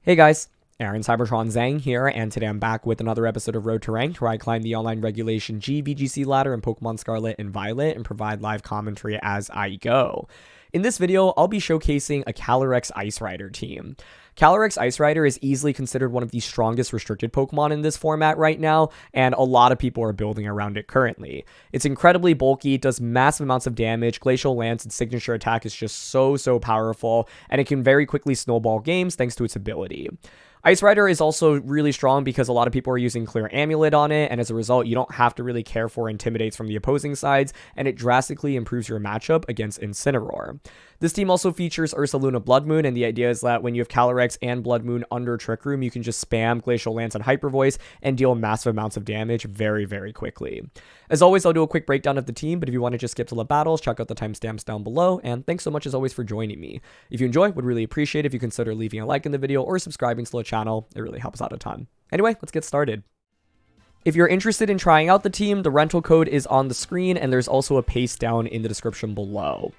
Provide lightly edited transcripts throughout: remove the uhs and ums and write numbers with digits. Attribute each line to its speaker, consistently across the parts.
Speaker 1: Hey guys, Aaron CybertronVGC here, and today I'm back with another episode of Road to Ranked, where I climb the online regulation G VGC ladder in Pokemon Scarlet and Violet and provide live commentary as I go. In this video, I'll be showcasing a Calyrex Ice Rider team. Calyrex Ice Rider is easily considered one of the strongest restricted Pokemon in this format right now, and a lot of people are building around it currently. It's incredibly bulky, does massive amounts of damage, Glacial Lance its signature attack is just so powerful, and it can very quickly snowball games thanks to its ability. Ice Rider is also really strong because a lot of people are using Clear Amulet on it, and as a result, you don't have to really care for Intimidates from the opposing sides, and it drastically improves your matchup against Incineroar. This team also features Ursaluna Bloodmoon, and the idea is that when you have Calyrex and Bloodmoon under Trick Room, you can just spam Glacial Lance and Hyper Voice and deal massive amounts of damage very quickly. As always, I'll do a quick breakdown of the team, but if you want to just skip to the battles, check out the timestamps down below, and thanks so much as always for joining me. If you enjoy, would really appreciate it if you consider leaving a like in the video or subscribing to the channel. It really helps out a ton. Anyway, let's get started. If you're interested in trying out the team, the rental code is on the screen, and there's also a paste down in the description below.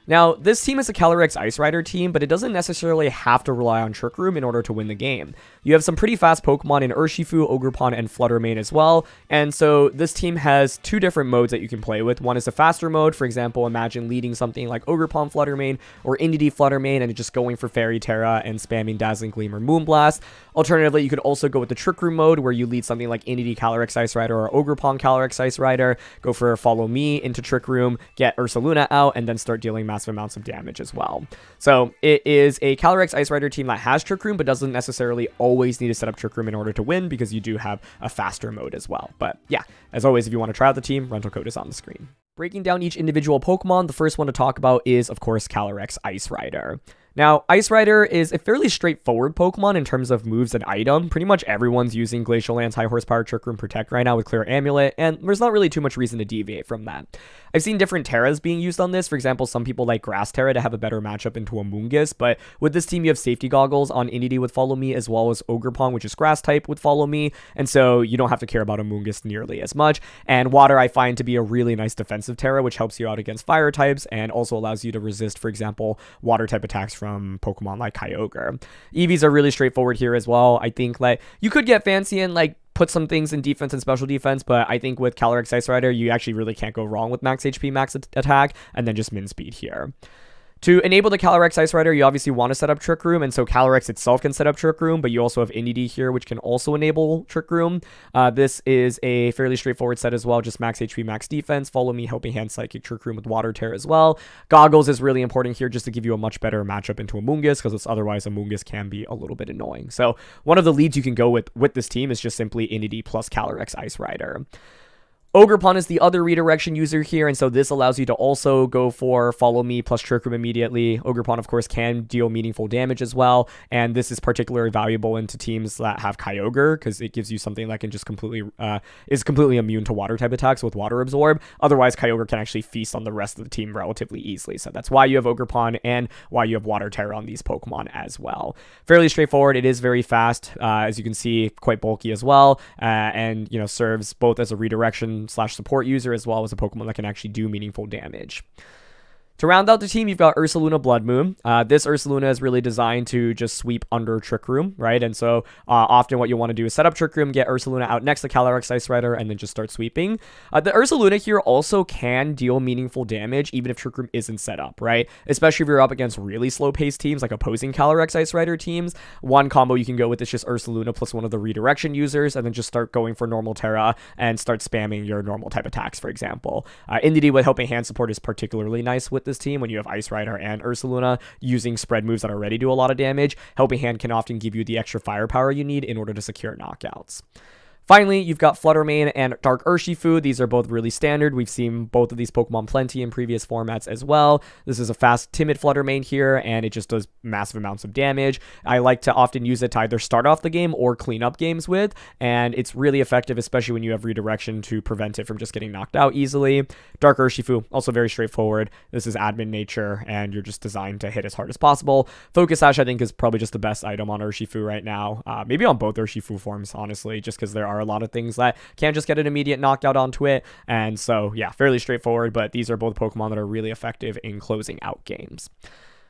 Speaker 1: Now, this team is a Calyrex Ice Rider team, but it doesn't necessarily have to rely on Trick Room in order to win the game. You have some pretty fast Pokemon in Urshifu, Ogerpon, and Fluttermane as well, and so this team has two different modes that you can play with. One is a faster mode, for example, imagine leading something like Ogerpon Fluttermane or Indeedee Fluttermane and just going for Fairy Terra and spamming Dazzling Gleam or Moonblast. Alternatively, you could also go with the Trick Room mode, where you lead something like Indeedee Calyrex Ice Rider or Ogerpon Calyrex Ice Rider, go for Follow Me into Trick Room, get Ursaluna out, and then start dealing massive amounts of damage as well. So it is a Calyrex Ice Rider team that has Trick Room, but doesn't necessarily always need to set up Trick Room in order to win, because you do have a faster mode as well. But yeah, as always, if you want to try out the team, rental code is on the screen. Breaking down each individual Pokemon, the first one to talk about is, of course, Calyrex Ice Rider. Now, Ice Rider is a fairly straightforward Pokemon in terms of moves and item. Pretty much everyone's using Glacial Lance, High Horsepower, Trick Room, Protect right now with Clear Amulet, and there's not really too much reason to deviate from that. I've seen different Terras being used on this. For example, some people like Grass Terra to have a better matchup into Amoonguss, but with this team, you have Safety Goggles on Indeedee with Follow Me, as well as Ogerpon, which is Grass type, with Follow Me, and so you don't have to care about Amoonguss nearly as much. And Water I find to be a really nice defensive Terra, which helps you out against Fire types, and also allows you to resist, for example, Water type attacks from Pokemon like Kyogre. EVs are really straightforward here as well. I think like you could get fancy and like put some things in defense and special defense, but I think with Calyrex Ice Rider, you actually really can't go wrong with max HP, max attack, and then just min speed here. To enable the Calyrex Ice Rider, you obviously want to set up Trick Room, and so Calyrex itself can set up Trick Room, but you also have Indeedee here, which can also enable Trick Room. This is a fairly straightforward set as well, just max HP, max defense, Follow Me, Helping Hand, Psychic, Trick Room with Water Tear as well. Goggles is really important here just to give you a much better matchup into Amoonguss, because otherwise Amoonguss can be a little bit annoying. So one of the leads you can go with this team is just simply Indeedee plus Calyrex Ice Rider. Ogerpon is the other redirection user here, and so this allows you to also go for Follow Me plus Trick Room immediately. Ogerpon, of course, can deal meaningful damage as well, and this is particularly valuable into teams that have Kyogre, because it gives you something that can just is completely immune to water type attacks with Water Absorb. Otherwise, Kyogre can actually feast on the rest of the team relatively easily, so that's why you have Ogerpon and why you have Water Terror on these Pokemon as well. Fairly straightforward. It is very fast, as you can see, quite bulky as well, and serves both as a redirection / support user, as well as a Pokemon that can actually do meaningful damage. To round out the team, you've got Ursaluna Bloodmoon. This Ursaluna is really designed to just sweep under Trick Room, right? And so often what you want to do is set up Trick Room, get Ursaluna out next to Calyrex Ice Rider, and then just start sweeping. The Ursaluna here also can deal meaningful damage even if Trick Room isn't set up, right? Especially if you're up against really slow-paced teams like opposing Calyrex Ice Rider teams. One combo you can go with is just Ursaluna plus one of the redirection users, and then just start going for normal Terra and start spamming your normal type attacks, for example. Indeedee with Helping Hand support is particularly nice with this team when you have Ice Rider and Ursaluna using spread moves that already do a lot of damage. Helping Hand can often give you the extra firepower you need in order to secure knockouts. Finally, you've got Fluttermane and Dark Urshifu. These are both really standard. We've seen both of these Pokemon plenty in previous formats as well. This is a fast, timid Fluttermane here, and it just does massive amounts of damage. I like to often use it to either start off the game or clean up games with, and it's really effective, especially when you have redirection to prevent it from just getting knocked out easily. Dark Urshifu, also very straightforward. This is admin nature, and you're just designed to hit as hard as possible. Focus Sash, I think, is probably just the best item on Urshifu right now. Maybe on both Urshifu forms, honestly, just because there are a lot of things that can't just get an immediate knockout onto it. And so, yeah, fairly straightforward, but these are both Pokemon that are really effective in closing out games.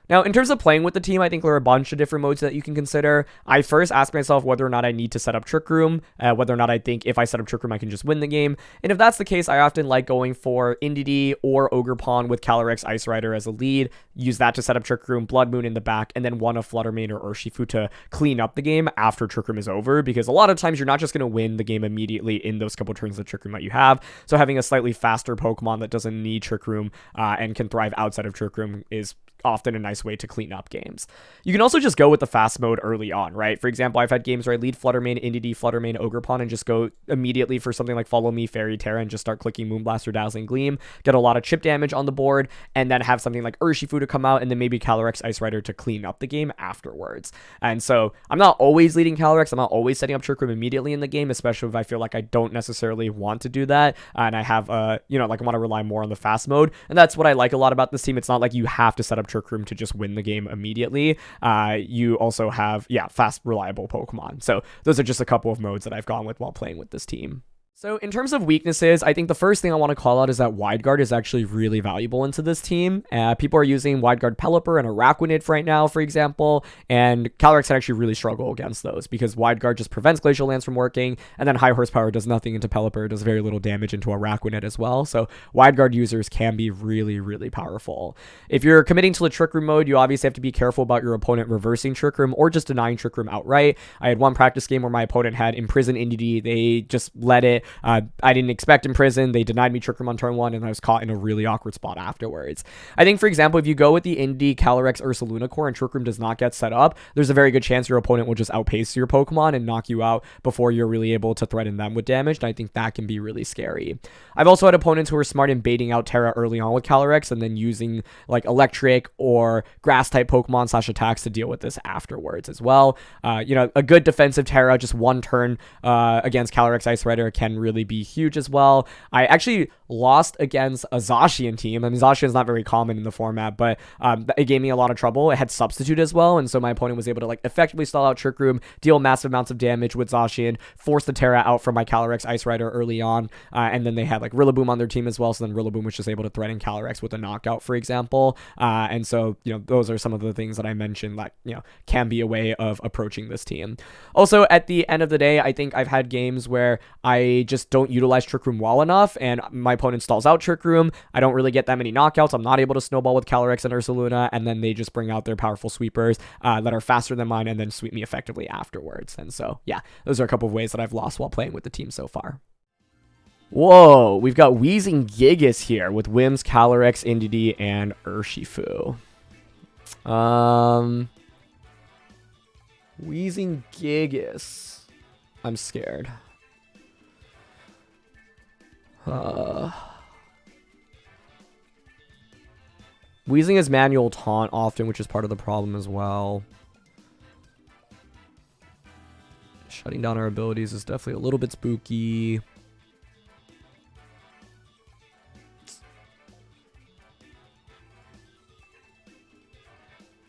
Speaker 1: Now, in terms of playing with the team, I think there are a bunch of different modes that you can consider. I first ask myself whether or not I need to set up Trick Room, whether or not I think if I set up Trick Room, I can just win the game. And if that's the case, I often like going for Indeedee or Ogerpon with Calyrex Ice Rider as a lead, use that to set up Trick Room, Bloodmoon in the back, and then one of Fluttermane or Urshifu to clean up the game after Trick Room is over, because a lot of times you're not just going to win the game immediately in those couple turns of Trick Room that you have. So having a slightly faster Pokemon that doesn't need Trick Room and can thrive outside of Trick Room is often a nice way to clean up games. You can also just go with the fast mode early on, right? For example, I've had games where I lead Fluttermane, Indeedee, Fluttermane, Ogerpon, and just go immediately for something like Follow Me, Fairy Terra, and just start clicking Moonblast or Dazzling Gleam, get a lot of chip damage on the board, and then have something like Urshifu to come out, and then maybe Calyrex Ice Rider to clean up the game afterwards. And so I'm not always leading Calyrex. I'm not always setting up Trick Room immediately in the game, especially if I feel like I don't necessarily want to do that, and I have, like I want to rely more on the fast mode. And that's what I like a lot about this team. It's not like you have to set up Trick Room to just win the game immediately. You also have, fast, reliable Pokemon. So those are just a couple of modes that I've gone with while playing with this team. So in terms of weaknesses, I think the first thing I want to call out is that Wide Guard is actually really valuable into this team. People are using Wide Guard Pelipper and Araquanid right now, for example, and Calyrex can actually really struggle against those because Wide Guard just prevents Glacial Lance from working, and then High Horsepower does nothing into Pelipper, does very little damage into Araquanid as well. So Wide Guard users can be really, really powerful. If you're committing to the Trick Room mode, you obviously have to be careful about your opponent reversing Trick Room or just denying Trick Room outright. I had one practice game where my opponent had Imprison Indeedee. They just let it. I didn't expect Imprison. They denied me Trick Room on turn 1, and I was caught in a really awkward spot afterwards. I think, for example, if you go with the Indeedee, Calyrex, Ursaluna core and Trick Room does not get set up, there's a very good chance your opponent will just outpace your Pokemon and knock you out before you're really able to threaten them with damage, and I think that can be really scary. I've also had opponents who are smart in baiting out Terra early on with Calyrex and then using like Electric or Grass-type Pokemon / attacks to deal with this afterwards as well. A good defensive Terra, just one turn against Calyrex Ice Rider can really be huge as well. I actually lost against a Zacian team. I mean, Zacian is not very common in the format, but it gave me a lot of trouble. It had Substitute as well, and so my opponent was able to like effectively stall out Trick Room, deal massive amounts of damage with Zacian, force the Terra out from my Calyrex Ice Rider early on, and then they had like Rillaboom on their team as well, so then Rillaboom was just able to threaten Calyrex with a knockout, for example. And so, those are some of the things that I mentioned that, can be a way of approaching this team. Also, at the end of the day, I think I've had games where I just don't utilize Trick Room well enough, and my opponent stalls out Trick Room. I don't really get that many knockouts. I'm not able to snowball with Calyrex and Ursaluna, and then they just bring out their powerful sweepers that are faster than mine and then sweep me effectively afterwards. And so, those are a couple of ways that I've lost while playing with the team so far. Whoa, we've got Wheezing Gigas here with Wims, Calyrex, Indeedee, and Urshifu. Wheezing Gigas. I'm scared. Wheezing is manual taunt often, which is part of the problem as well. Shutting down our abilities is definitely a little bit spooky.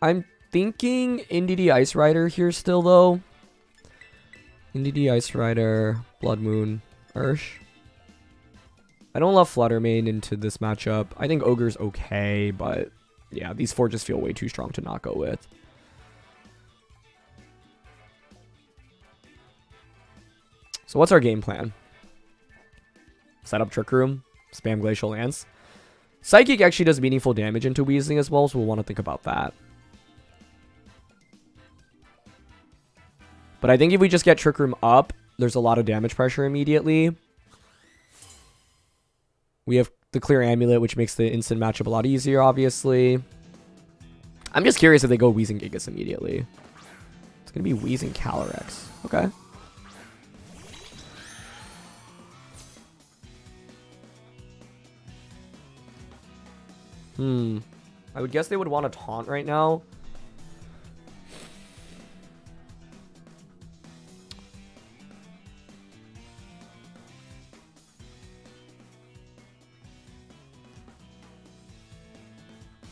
Speaker 1: I'm thinking Indeedee Ice Rider here still, though. Indeedee Ice Rider, Bloodmoon, Ursh. I don't love Fluttermane into this matchup. I think Ogre's okay, but yeah, these four just feel way too strong to not go with. So what's our game plan? Set up Trick Room, spam Glacial Lance. Psychic actually does meaningful damage into Wheezing as well, so we'll want to think about that. But I think if we just get Trick Room up, there's a lot of damage pressure immediately. We have the Clear Amulet, which makes the instant matchup a lot easier, obviously. I'm just curious if they go Wheezing Gigas immediately. It's going to be Wheezing Calyrex. Okay. I would guess they would want to taunt right now.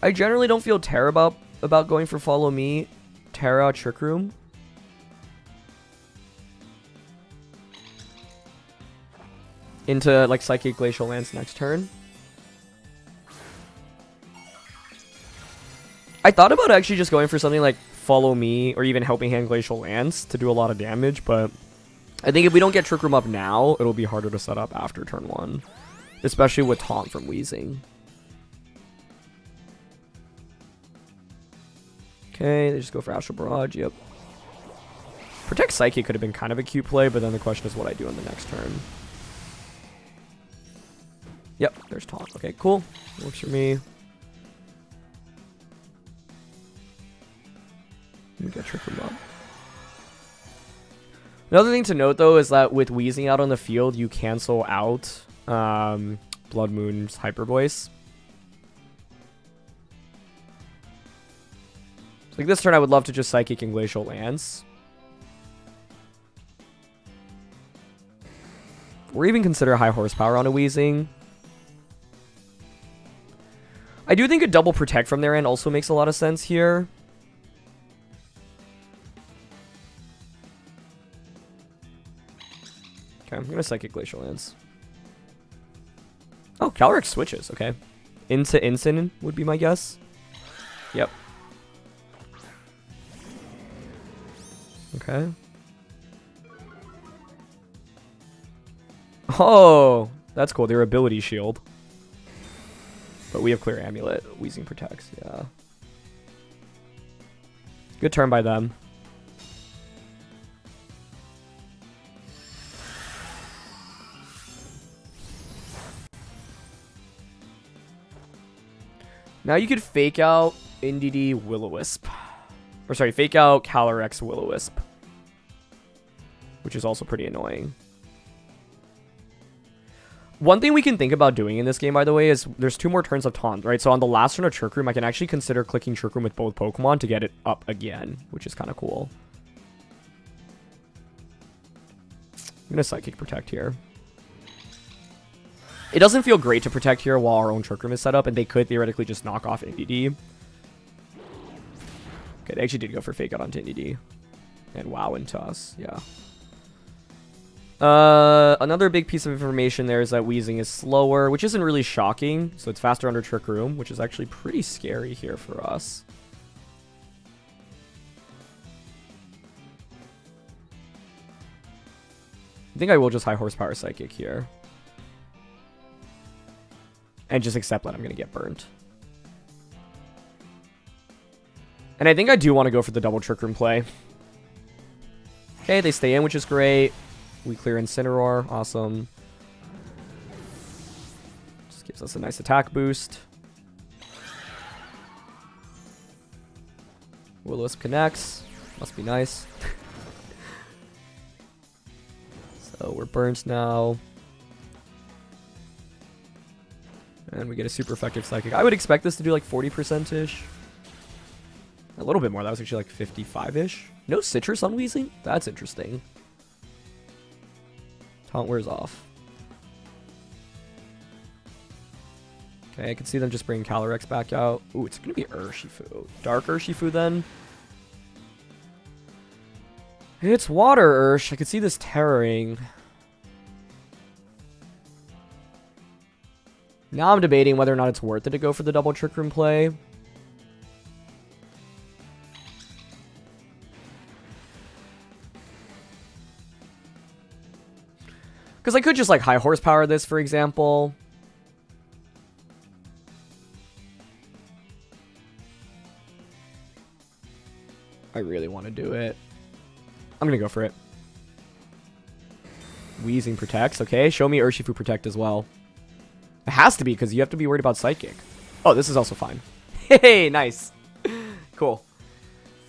Speaker 1: I generally don't feel terrible about going for Follow Me, Terra, Trick Room. Into like Psychic Glacial Lance next turn. I thought about actually just going for something like Follow Me or even Helping Hand Glacial Lance to do a lot of damage, but I think if we don't get Trick Room up now, it'll be harder to set up after turn 1. Especially with Taunt from Weezing. Okay, they just go for Astral Barrage, yep. Protect Psychic could have been kind of a cute play, but then the question is what I do on the next turn. Yep, there's Taunt. Okay, cool. Works for me. Let me get Trick Room up. Another thing to note, though, is that with Weezing out on the field, you cancel out Bloodmoon's Hyper Voice. So like this turn, I would love to just Psychic and Glacial Lance. Or even consider high horsepower on a Weezing. I do think a double Protect from their end also makes a lot of sense here. Okay, I'm going to Psychic Glacial Lance. Oh, Calyrex switches, okay. Into Incin would be my guess. Yep. Okay. Oh, that's cool. Their ability shield. But we have Clear Amulet. Weezing protects, yeah. Good turn by them. Now you could fake out Indeedee Will-O-Wisp. Or sorry, fake out Calyrex Will-O-Wisp. Which is also pretty annoying. One thing we can think about doing in this game, by the way, is there's 2 more turns of Taunt, right? So on the last turn of Trick Room, I can actually consider clicking Trick Room with both Pokemon to get it up again, which is kind of cool. I'm going to Psychic Protect here. It doesn't feel great to Protect here while our own Trick Room is set up, and they could theoretically just knock off Indeedee. Okay, they actually did go for Fake Out onto Indeedee. And WoW into us, yeah. Another big piece of information there is that Weezing is slower, which isn't really shocking. So it's faster under Trick Room, which is actually pretty scary here for us. I think I will just high horsepower Psychic here. And just accept that I'm going to get burnt. And I think I do want to go for the double Trick Room play. Okay, they stay in, which is great. We clear Incineroar. Awesome. Just gives us a nice attack boost. Will-O-Wisp connects. Must be nice. So we're burnt now. And we get a super effective Psychic. I would expect this to do like 40%-ish. A little bit more. That was actually like 55-ish. No Citrus on Weezing? That's interesting. Taunt wears off. Okay, I can see them just bringing Calyrex back out. Ooh, it's going to be Urshifu. Dark Urshifu then. It's Water Ursh. I could see this Terroring. Now I'm debating whether or not it's worth it to go for the double Trick Room play. Because I could just like high horsepower this, for example. I really want to do it. I'm going to go for it. Weezing protects. Okay, show me Urshifu protect as well. It has to be, because you have to be worried about Psychic. Oh, this is also fine. Hey, nice. Cool.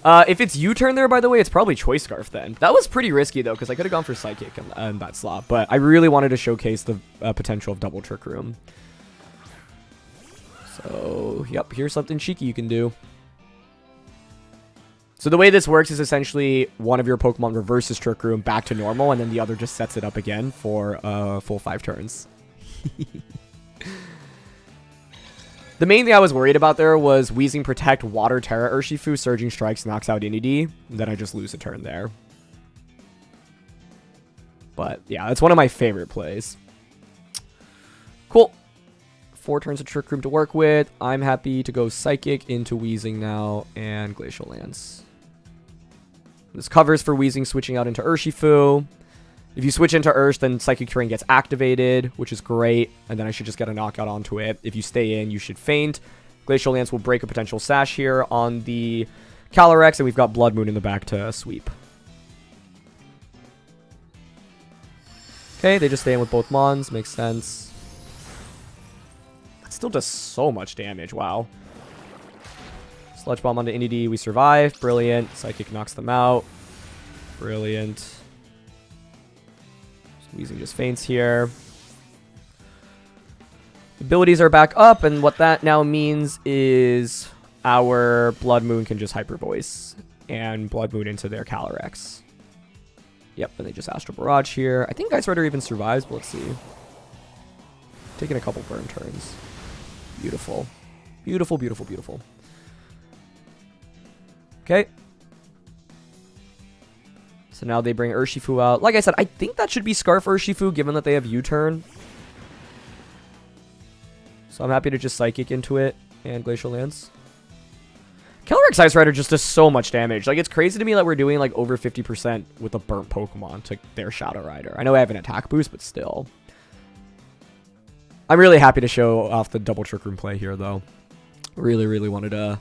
Speaker 1: If it's U-turn there, by the way, it's probably Choice Scarf then. That was pretty risky, though, because I could have gone for Psychic in that slot. But I really wanted to showcase the potential of double Trick Room. So, yep, here's something cheeky you can do. So the way this works is essentially one of your Pokemon reverses Trick Room back to normal, and then the other just sets it up again for full 5 turns. The main thing I was worried about there was Weezing Protect, Water Terra Urshifu, Surging Strikes, knocks out Indeedee, then I just lose a turn there. But yeah, that's one of my favorite plays. Cool. 4 turns of Trick Room to work with. I'm happy to go Psychic into Wheezing now and Glacial Lance. This covers for Wheezing switching out into Urshifu. If you switch into Ursh, then Psychic Terrain gets activated, which is great. And then I should just get a knockout onto it. If you stay in, you should faint. Glacial Lance will break a potential Sash here on the Calyrex, and we've got Bloodmoon in the back to sweep. Okay, they just stay in with both Mons. Makes sense. That still does so much damage. Wow. Sludge Bomb onto Indeedee. We survive. Brilliant. Psychic knocks them out. Brilliant. Wheezing just faints here. Abilities are back up, and what that now means is our Bloodmoon can just Hyper Voice and Bloodmoon into their Calyrex. Yep, and they just Astral Barrage here. I think Ice Rider even survives, but let's see. Taking a couple burn turns. Beautiful. Beautiful, beautiful, beautiful. Okay. So now they bring Urshifu out. Like I said, I think that should be Scarf Urshifu, given that they have U-turn. So I'm happy to just Psychic into it and Glacial Lance. Calyrex Ice Rider just does so much damage. Like, it's crazy to me that we're doing, like, over 50% with a burnt Pokemon to their Shadow Rider. I know I have an attack boost, but still. I'm really happy to show off the double Trick Room play here, though. Really, really wanted to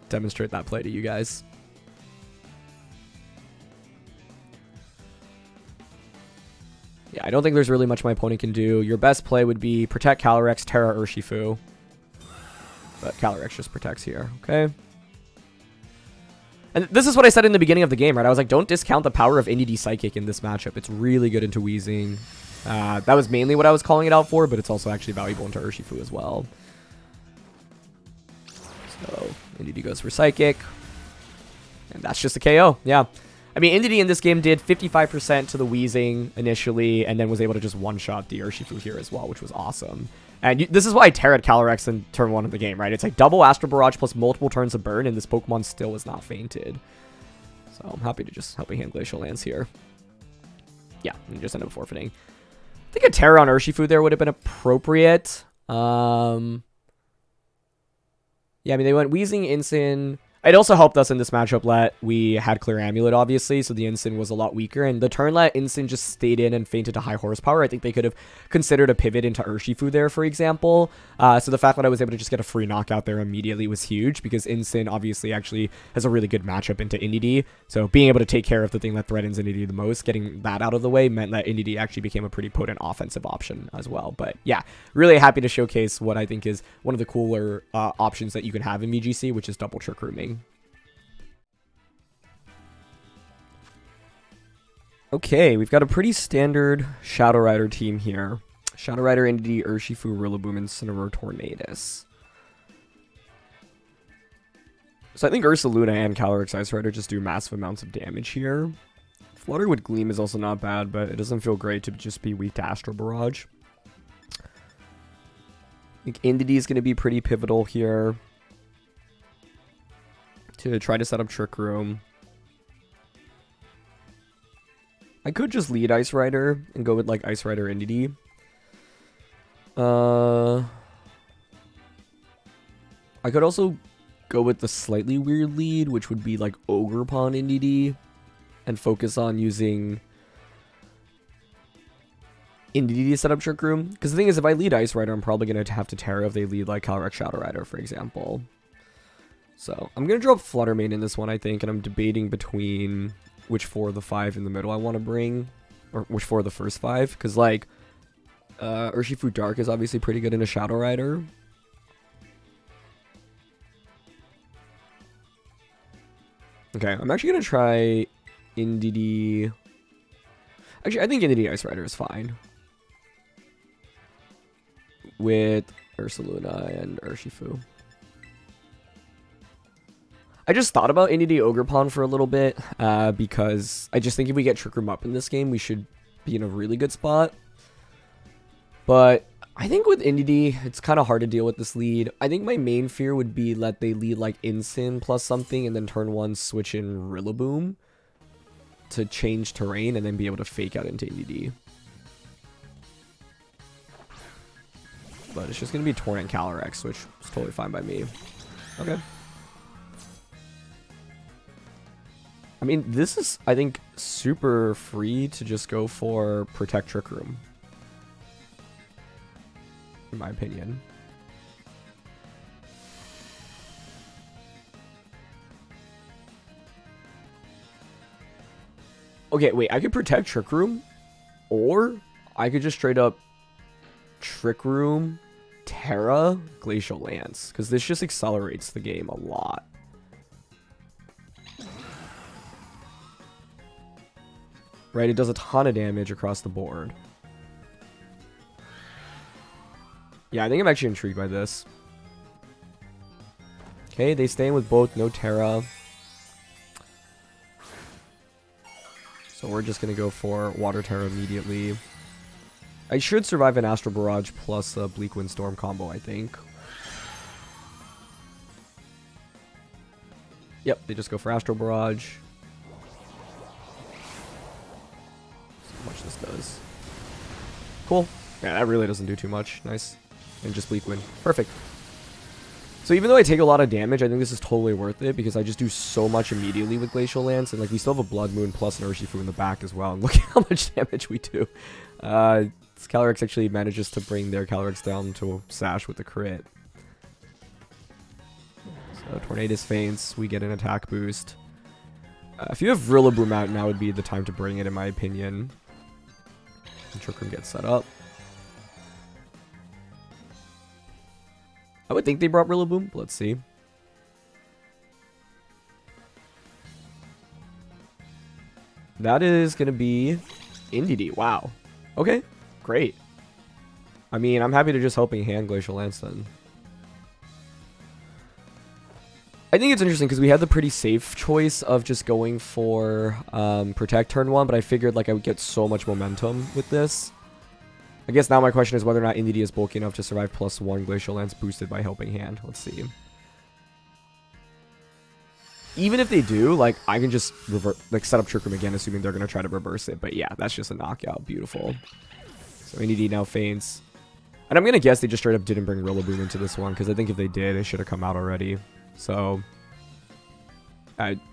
Speaker 1: demonstrate that play to you guys. Yeah, I don't think there's really much my opponent can do. Your best play would be protect Calyrex, Terra Urshifu. But Calyrex just protects here, okay? And this is what I said in the beginning of the game, right? I was like, don't discount the power of Indeedee Psychic in this matchup. It's really good into Wheezing. That was mainly what I was calling it out for, but it's also actually valuable into Urshifu as well. So, Indeedee goes for Psychic. And that's just a KO, yeah. I mean, Indeedee in this game did 55% to the Wheezing initially, and then was able to just one-shot the Urshifu here as well, which was awesome. And this is why I tear at Calyrex in turn 1 of the game, right? It's like double Astral Barrage plus multiple turns of burn, and this Pokemon still is not fainted. So I'm happy to just helping hand Glacial Lance here. Yeah, and just end up forfeiting. I think a Terra on Urshifu there would have been appropriate. Yeah, I mean, they went Wheezing, Incin. It also helped us in this matchup that we had Clear Amulet, obviously, so the Incin was a lot weaker, and the turn that Incin just stayed in and fainted to high horsepower, I think they could have considered a pivot into Urshifu there, for example. So the fact that I was able to just get a free knockout there immediately was huge, because Incin obviously actually has a really good matchup into Indeedee, so being able to take care of the thing that threatens Indeedee the most, getting that out of the way, meant that Indeedee actually became a pretty potent offensive option as well. But yeah, really happy to showcase what I think is one of the cooler options that you can have in VGC, which is double Trick Rooming. Okay, we've got a pretty standard Shadow Rider team here. Shadow Rider, Indeedee, Urshifu, Rillaboom, and Cineroar Tornadus. So I think Ursaluna and Calyrex Ice Rider just do massive amounts of damage here. Flutter with Gleam is also not bad, but it doesn't feel great to just be weak to Astral Barrage. I think Indeedee is going to be pretty pivotal here to try to set up Trick Room. I could just lead Ice Rider and go with, like, Ice Rider Indeedee. I could also go with the slightly weird lead, which would be, like, Ogerpon Indeedee, and focus on using Indeedee to set up Trick Room. Because the thing is, if I lead Ice Rider, I'm probably going to have to Terra if they lead, like, Calyrex Shadow Rider, for example. So, I'm going to drop Flutter Mane in this one, I think, and I'm debating between which 4 of the 5 in the middle I want to bring, or which 4 of the first 5, because, like, Urshifu Dark is obviously pretty good in a Shadow Rider. Okay, I'm actually going to try Indeedee. Actually, I think Indeedee Ice Rider is fine with Ursaluna and Urshifu. I just thought about Indeedee Ogerpon for a little bit, because I just think if we get Trick Room up in this game, we should be in a really good spot. But I think with Indeedee, it's kind of hard to deal with this lead. I think my main fear would be that they lead like Incin plus something, and then turn 1 switch in Rillaboom to change terrain, and then be able to fake out into Indeedee. but it's just going to be Torrent Calyrex, which is totally fine by me. Okay. I mean, this is, I think, super free to just go for Protect Trick Room, in my opinion. Okay, wait, I could Protect Trick Room, or I could just straight up Trick Room, Terra, Glacial Lance, because this just accelerates the game a lot. Right, it does a ton of damage across the board. Yeah, I think I'm actually intrigued by this. Okay, they stay in with both, no Terra. So we're just going to go for Water Terra immediately. I should survive an Astral Barrage plus a Bleak Windstorm combo, I think. Yep, they just go for Astral Barrage. See how much this does. Cool. Yeah, that really doesn't do too much. Nice. And just Bleak Wind. Perfect. So even though I take a lot of damage, I think this is totally worth it because I just do so much immediately with Glacial Lance. And like we still have a Bloodmoon plus an Urshifu in the back as well. And look at how much damage we do. This Calyrex actually manages to bring their Calyrex down to Sash with the crit. So Tornadus faints, we get an attack boost. If you have Rillaboom out, now would be the time to bring it, in my opinion. And Trick Room gets set up. I would think they brought Rillaboom, but let's see. That is going to be Indeedee. Wow. Okay, great. I mean, I'm happy to just helping hand Glacial Lance then. I think it's interesting because we had the pretty safe choice of just going for Protect turn 1, but I figured like I would get so much momentum with this. I guess now my question is whether or not Indeedee is bulky enough to survive +1 Glacial Lance boosted by Helping Hand. Let's see. Even if they do, like, I can just set up Trick Room again, assuming they're going to try to reverse it. But yeah, that's just a knockout. Beautiful. So Indeedee now faints. And I'm going to guess they just straight up didn't bring Rillaboom into this one, because I think if they did, it should have come out already. So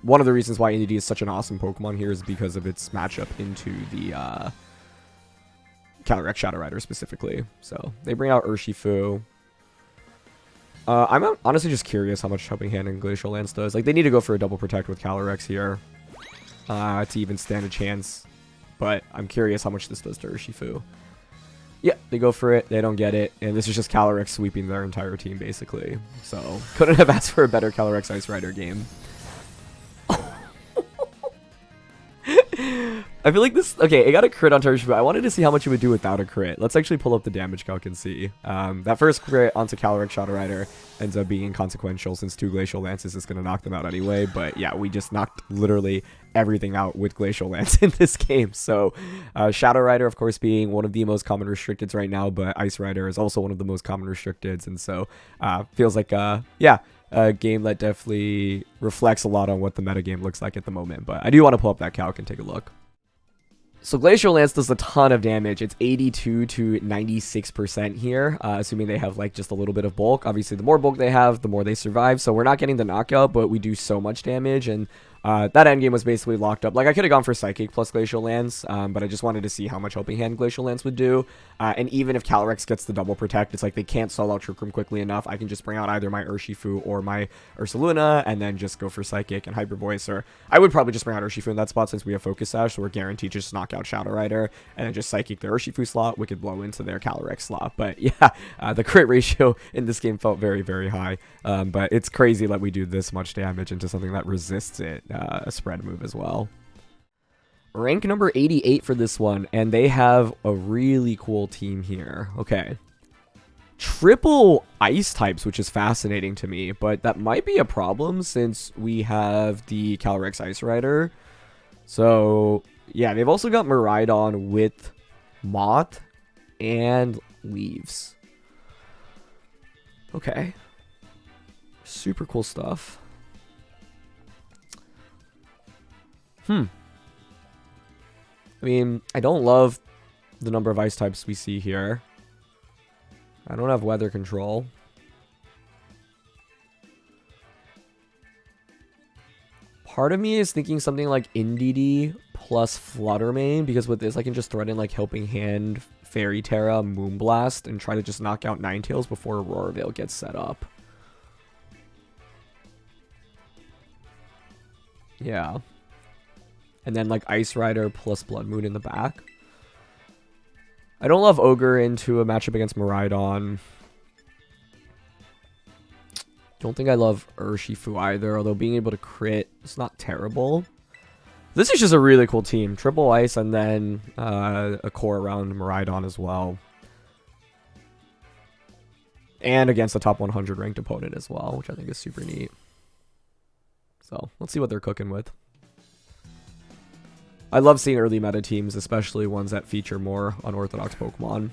Speaker 1: one of the reasons why Indeedee is such an awesome Pokemon here is because of its matchup into the Calyrex Shadow Rider specifically. So they bring out Urshifu. I'm honestly just curious how much Helping Hand and Glacial Lance does. Like, they need to go for a double protect with Calyrex here to even stand a chance. But I'm curious how much this does to Urshifu. Yeah, they go for it. They don't get it. And this is just Calyrex sweeping their entire team, basically. So, couldn't have asked for a better Calyrex Ice Rider game. I feel like this... Okay, it got a crit on Urshifu. I wanted to see how much it would do without a crit. Let's actually pull up the damage calc and see. That first crit onto Calyrex Shadow Rider ends up being inconsequential since 2 Glacial Lances is going to knock them out anyway. But yeah, we just knocked literally everything out with Glacial Lance in this game. So Shadow Rider, of course, being one of the most common restricteds right now, but Ice Rider is also one of the most common restricteds. And so feels like, yeah, a game that definitely reflects a lot on what the metagame looks like at the moment. But I do want to pull up that calc and take a look. So Glacial Lance does a ton of damage. It's 82 to 96% here, assuming they have like just a little bit of bulk. Obviously, the more bulk they have, the more they survive. So we're not getting the knockout, but we do so much damage. And that endgame was basically locked up. Like, I could have gone for Psychic plus Glacial Lance, but I just wanted to see how much Helping Hand Glacial Lance would do. And even if Calyrex gets the double protect, it's like they can't stall out Trick Room quickly enough. I can just bring out either my Urshifu or my Ursaluna, and then just go for Psychic and Hyper Voice. Or I would probably just bring out Urshifu in that spot since we have Focus Sash, so we're guaranteed to just knock out Shadow Rider, and then just Psychic their Urshifu slot, Wicked Blow into their Calyrex slot. But yeah, the crit ratio in this game felt very, very high. But it's crazy that we do this much damage into something that resists it, a spread move as well. Rank number 88 for this one, and they have a really cool team here. Okay. Triple ice types, which is fascinating to me, but that might be a problem since we have the Calyrex Ice Rider. So, yeah, they've also got Miraidon with Moth and Leaves. Okay. Super cool stuff. I mean, I don't love the number of ice types we see here. I don't have weather control. Part of me is thinking something like Indeedee plus Fluttermane, because with this I can just threaten like Helping Hand, Fairy Terra, Moonblast, and try to just knock out Ninetales before Aurora Veil gets set up. Yeah. And then like Ice Rider plus Bloodmoon in the back. I don't love Ogre into a matchup against Miraidon. Don't think I love Urshifu either, although being able to crit is not terrible. This is just a really cool team. Triple Ice and then a core around Miraidon as well. And against a top 100 ranked opponent as well, which I think is super neat. So, let's see what they're cooking with. I love seeing early meta teams, especially ones that feature more unorthodox Pokemon.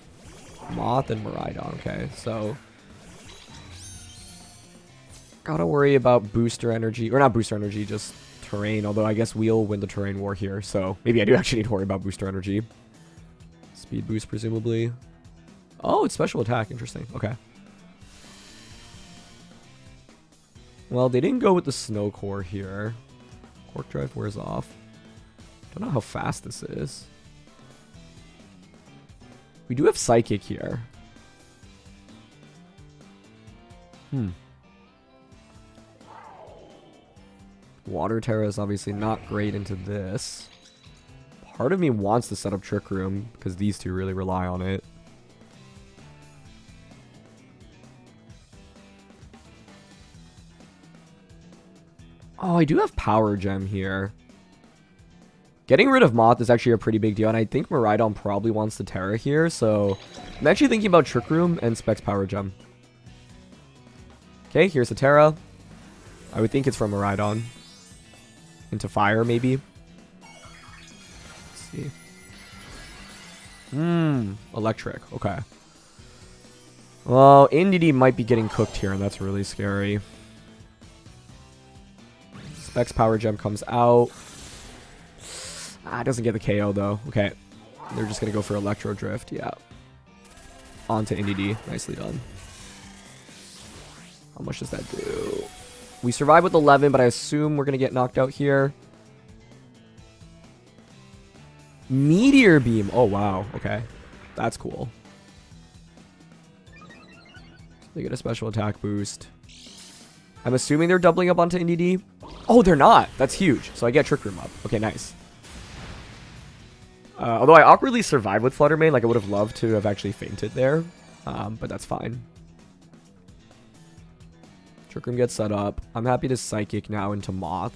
Speaker 1: Moth and Miraidon, okay, so... Gotta worry about booster energy, or not booster energy, just terrain, although I guess we'll win the terrain war here, so maybe I do actually need to worry about booster energy. Speed boost, presumably. Oh, it's special attack, interesting, okay. Well, they didn't go with the Snow Core here. Quark Drive wears off. Don't know how fast this is. We do have Psychic here. Water Terra is obviously not great into this. Part of me wants to set up Trick Room, because these two really rely on it. Oh, I do have Power Gem here. Getting rid of Moth is actually a pretty big deal, and I think Miraidon probably wants the Terra here, so I'm actually thinking about Trick Room and Specs Power Gem. Okay, here's the Terra. I would think it's from Miraidon. Into Fire, maybe. Let's see. Electric, okay. Well, Indeedee might be getting cooked here, and that's really scary. Specs Power Gem comes out. Ah, it doesn't get the KO though. Okay. They're just going to go for Electro Drift. Yeah. Onto Indeedee. Nicely done. How much does that do? We survive with 11, but I assume we're going to get knocked out here. Meteor Beam. Oh, wow. Okay. That's cool. So they get a special attack boost. I'm assuming they're doubling up onto Indeedee. Oh, they're not. That's huge. So I get Trick Room up. Okay, nice. Although I awkwardly survived with Fluttermane, like I would have loved to have actually fainted there, but that's fine. Trick Room gets set up. I'm happy to Psychic now into Moth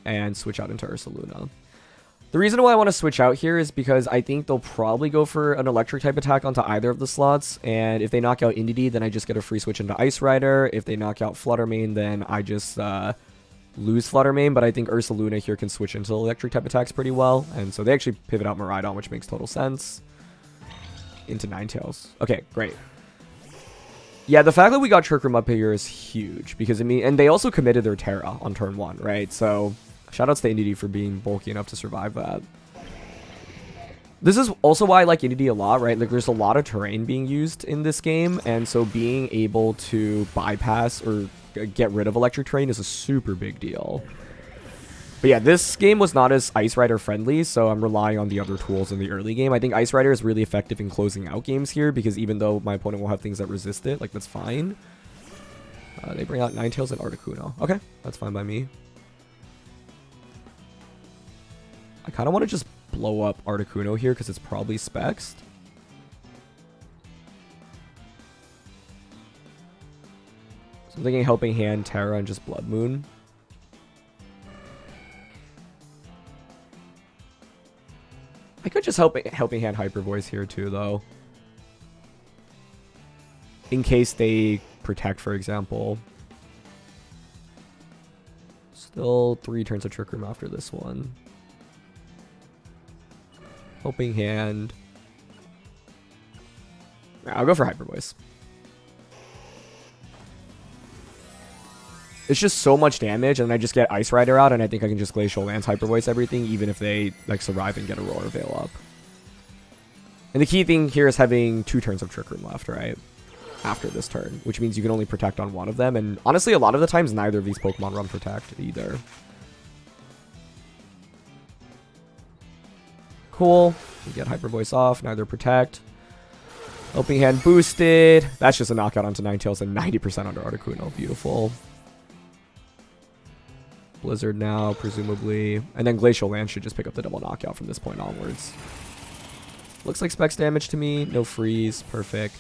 Speaker 1: and switch out into Ursaluna. The reason why I want to switch out here is because I think they'll probably go for an electric type attack onto either of the slots, and if they knock out Indeedee, then I just get a free switch into Ice Rider. If they knock out Fluttermane, then I just lose Fluttermane, but I think Ursaluna here can switch into electric type attacks pretty well, and so they actually pivot out Miraidon, which makes total sense. Into Ninetales. Okay, great. Yeah, the fact that we got Trick Room up here is huge, because I mean, and they also committed their Terra on turn 1, right? So, shoutouts to Indeedee for being bulky enough to survive that. This is also why I like Indeedee a lot, right? Like, there's a lot of terrain being used in this game, and so being able to bypass or get rid of electric terrain is a super big deal. But yeah, this game was not as Ice Rider friendly, so I'm relying on the other tools in the early game. I think Ice Rider is really effective in closing out games here, because even though my opponent will have things that resist it, like, that's fine. They bring out Ninetales and Articuno. Okay, that's fine by me. I kind of want to just blow up Articuno here, because it's probably Spexed. So I'm thinking Helping Hand, Terra, and just Bloodmoon. I could just Helping Hand Hyper Voice here too, though. In case they protect, for example. Still 3 turns of Trick Room after this one. Helping Hand. Yeah, I'll go for Hyper Voice. It's just so much damage, and I just get Ice Rider out, and I think I can just Glacial Lance Hyper Voice everything, even if they like survive and get Aurora Veil up. And the key thing here is having 2 turns of Trick Room left, right? After this turn, which means you can only protect on one of them. And honestly, a lot of the times, neither of these Pokemon run protect either. Cool. We get Hyper Voice off, neither protect. Helping Hand boosted. That's just a knockout onto Ninetales and 90% under Articuno. Beautiful. Blizzard now, presumably. And then Glacial Lance should just pick up the double knockout from this point onwards. Looks like specs damage to me. No freeze. Perfect.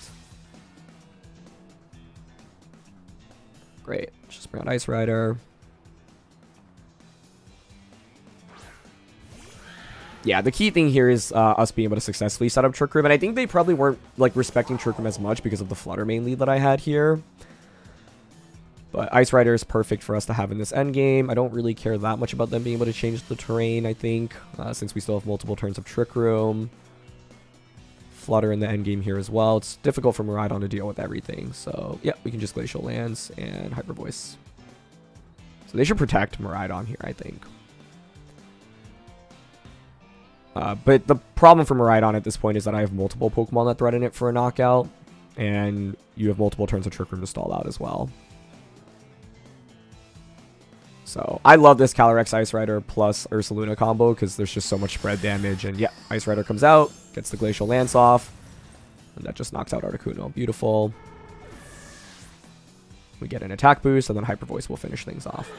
Speaker 1: Great. Just bring out Ice Rider. Yeah, the key thing here is us being able to successfully set up Trick Room. And I think they probably weren't like respecting Trick Room as much because of the Flutter Mane lead that I had here. But Ice Rider is perfect for us to have in this endgame. I don't really care that much about them being able to change the terrain, I think, since we still have multiple turns of Trick Room. Flutter in the endgame here as well. It's difficult for Miraidon to deal with everything. So, yeah, we can just Glacial Lance and Hyper Voice. So they should protect Miraidon here, I think. But the problem for Miraidon at this point is that I have multiple Pokemon that threaten it for a knockout. And you have multiple turns of Trick Room to stall out as well. So, I love this Calyrex Ice Rider plus Ursaluna combo because there's just so much spread damage. And yeah, Ice Rider comes out, gets the Glacial Lance off, and that just knocks out Articuno. Beautiful. We get an attack boost, and then Hyper Voice will finish things off.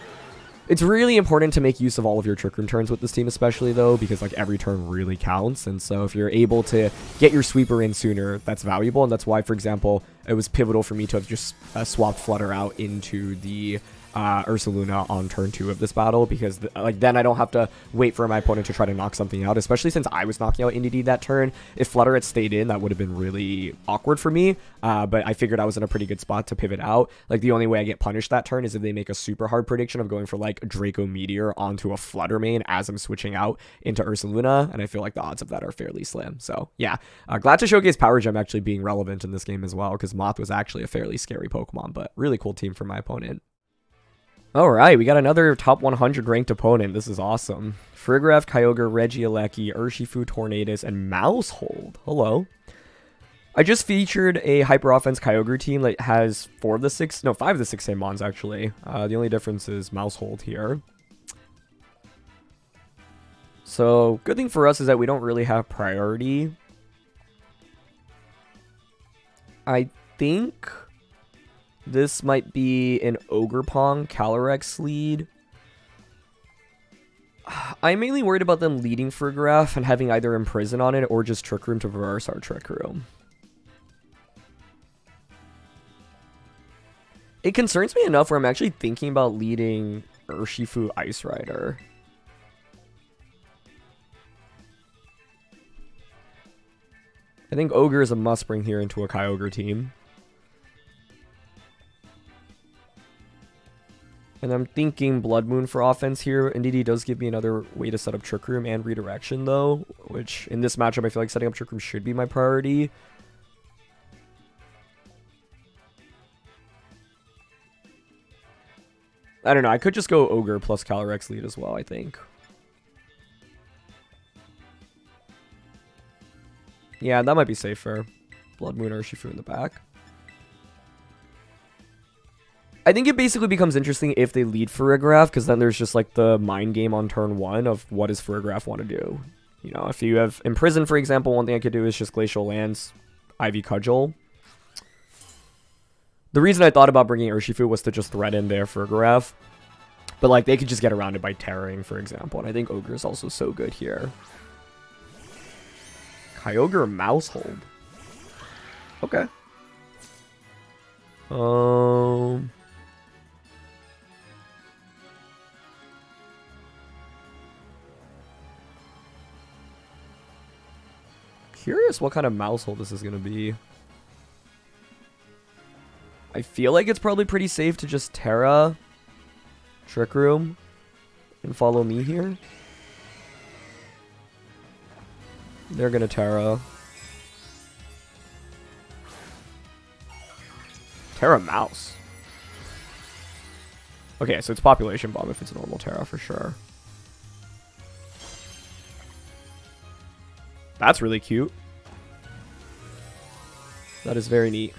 Speaker 1: It's really important to make use of all of your Trick Room turns with this team especially, though, because like every turn really counts. And so if you're able to get your sweeper in sooner, that's valuable. And that's why, for example, it was pivotal for me to have just swapped Flutter out into the Ursaluna on turn 2 of this battle, because like then I don't have to wait for my opponent to try to knock something out, especially since I was knocking out Indeedee that turn. If Flutter had stayed in, that would have been really awkward for me, but I figured I was in a pretty good spot to pivot out. Like the only way I get punished that turn is if they make a super hard prediction of going for like a Draco Meteor onto a Flutter Mane as I'm switching out into Ursaluna, and I feel like the odds of that are fairly slim. So yeah, glad to showcase Power Gem actually being relevant in this game as well, because Moth was actually a fairly scary Pokemon, but really cool team for my opponent. Alright, we got another top 100 ranked opponent. This is awesome. Frigoraph, Kyogre, Regieleki, Urshifu, Tornadus, and Mousehold. Hello. I just featured a Hyper Offense Kyogre team that has 5 of the 6 same mons, actually. The only difference is Mousehold here. So, good thing for us is that we don't really have priority. I think this might be an Ogerpong Calyrex lead. I'm mainly worried about them leading Frigoraph and having either Imprison on it or just Trick Room to reverse our Trick Room. It concerns me enough where I'm actually thinking about leading Urshifu Ice Rider. I think Ogre is a must bring here into a Kyogre team. And I'm thinking Bloodmoon for offense here. Indeedee does give me another way to set up Trick Room and Redirection, though, which in this matchup I feel like setting up Trick Room should be my priority. I don't know. I could just go Ogre plus Calyrex lead as well, I think. Yeah, that might be safer. Bloodmoon Urshifu in the back. I think it basically becomes interesting if they lead Frigoraph, because then there's just like the mind game on turn 1 of what does Frigoraph want to do. You know, if you have Imprison, for example, one thing I could do is just Glacial Lance, Ivy Cudgel. The reason I thought about bringing Urshifu was to just threaten their Frigoraph. But like they could just get around it by Terroring, for example. And I think Ogre is also so good here. Kyogre Mousehold. Okay. Curious what kind of Mousehold this is going to be. I feel like it's probably pretty safe to just Terra, Trick Room, and follow me here. They're going to Terra. Terra Mouse. Okay, so it's Population Bomb if it's a normal Terra for sure. That's really cute. That is very neat.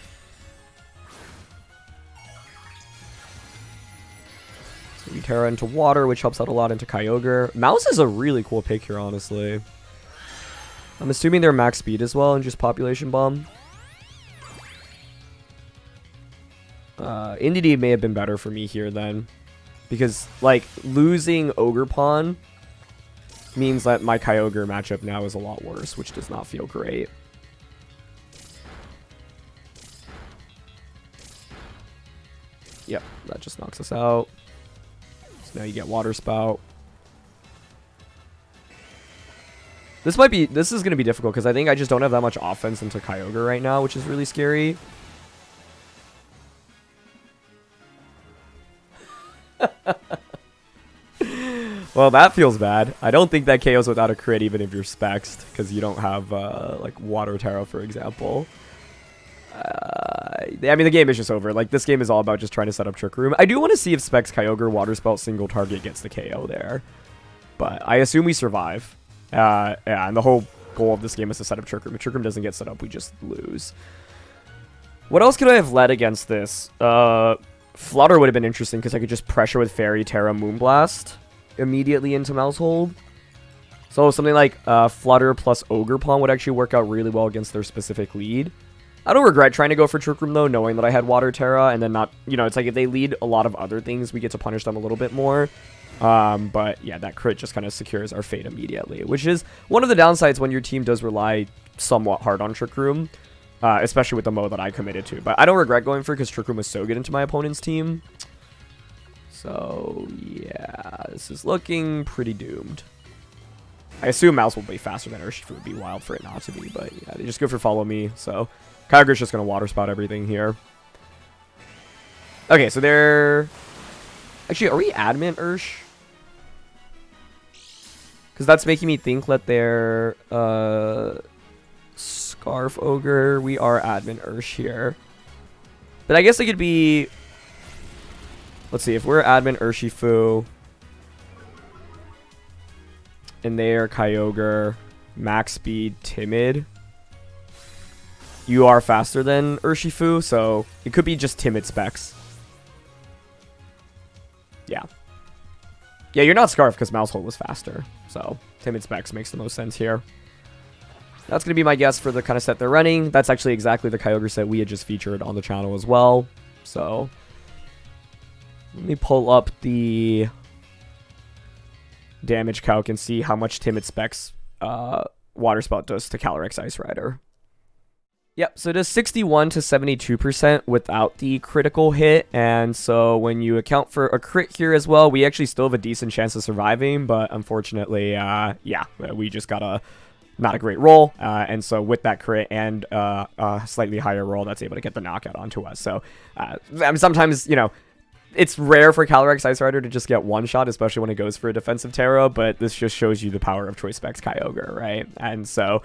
Speaker 1: So we Terra into water, which helps out a lot into Kyogre. Mouse is a really cool pick here, honestly. I'm assuming they're max speed as well and just population bomb. Indeedee may have been better for me here then. Because, like, losing Ogerpon means that my Kyogre matchup now is a lot worse, which does not feel great. Yep, that just knocks us out. So now you get Water Spout. This is going to be difficult because I think I just don't have that much offense into Kyogre right now, which is really scary. Well, that feels bad. I don't think that KOs without a crit even if you're spexed, because you don't have, like, Water Terra, for example. I mean, the game is just over. Like, this game is all about just trying to set up Trick Room. I do want to see if Specs Kyogre Water Spout single target gets the KO there. But I assume we survive. Yeah, and the whole goal of this game is to set up Trick Room. If Trick Room doesn't get set up, we just lose. What else could I have led against this? Flutter would have been interesting because I could just pressure with Fairy, Terra, Moonblast immediately into Mousehold. So something like Flutter plus Ogerpon would actually work out really well against their specific lead. I don't regret trying to go for Trick Room, though, knowing that I had Water Terra, and then not, you know, it's like if they lead a lot of other things, we get to punish them a little bit more. But yeah, that crit just kind of secures our fate immediately, which is one of the downsides when your team does rely somewhat hard on Trick Room, especially with the mode that I committed to. But I don't regret going for it because Trick Room was so good into my opponent's team. So yeah, this is looking pretty doomed. I assume Mouse will be faster than Urshifu. Would be wild for it not to be, but yeah, they just go for Follow Me, so Kyogre's just going to Water Spout everything here. Okay, so they're... Actually, are we Adamant Ursh? Because that's making me think that they're... Scarf Ogre. We are Adamant Ursh here. But I guess they could be... Let's see, if we're Adamant Urshifu... And they are Kyogre, max speed, timid. You are faster than Urshifu, so it could be just timid specs. Yeah. Yeah, you're not Scarf because Mousehold was faster. So timid specs makes the most sense here. That's going to be my guess for the kind of set they're running. That's actually exactly the Kyogre set we had just featured on the channel as well. So let me pull up the damage calc and see how much timid specs Water Spout does to Calyrex Ice Rider. Yep, so it does 61 to 72% without the critical hit, and so when you account for a crit here as well, we actually still have a decent chance of surviving, but unfortunately, yeah, we just got not a great roll, and so with that crit and a slightly higher roll, that's able to get the knockout onto us. So I mean, sometimes, you know, it's rare for Calyrex Ice Rider to just get one shot, especially when it goes for a defensive Terra, but this just shows you the power of Choice Specs Kyogre, right? And so,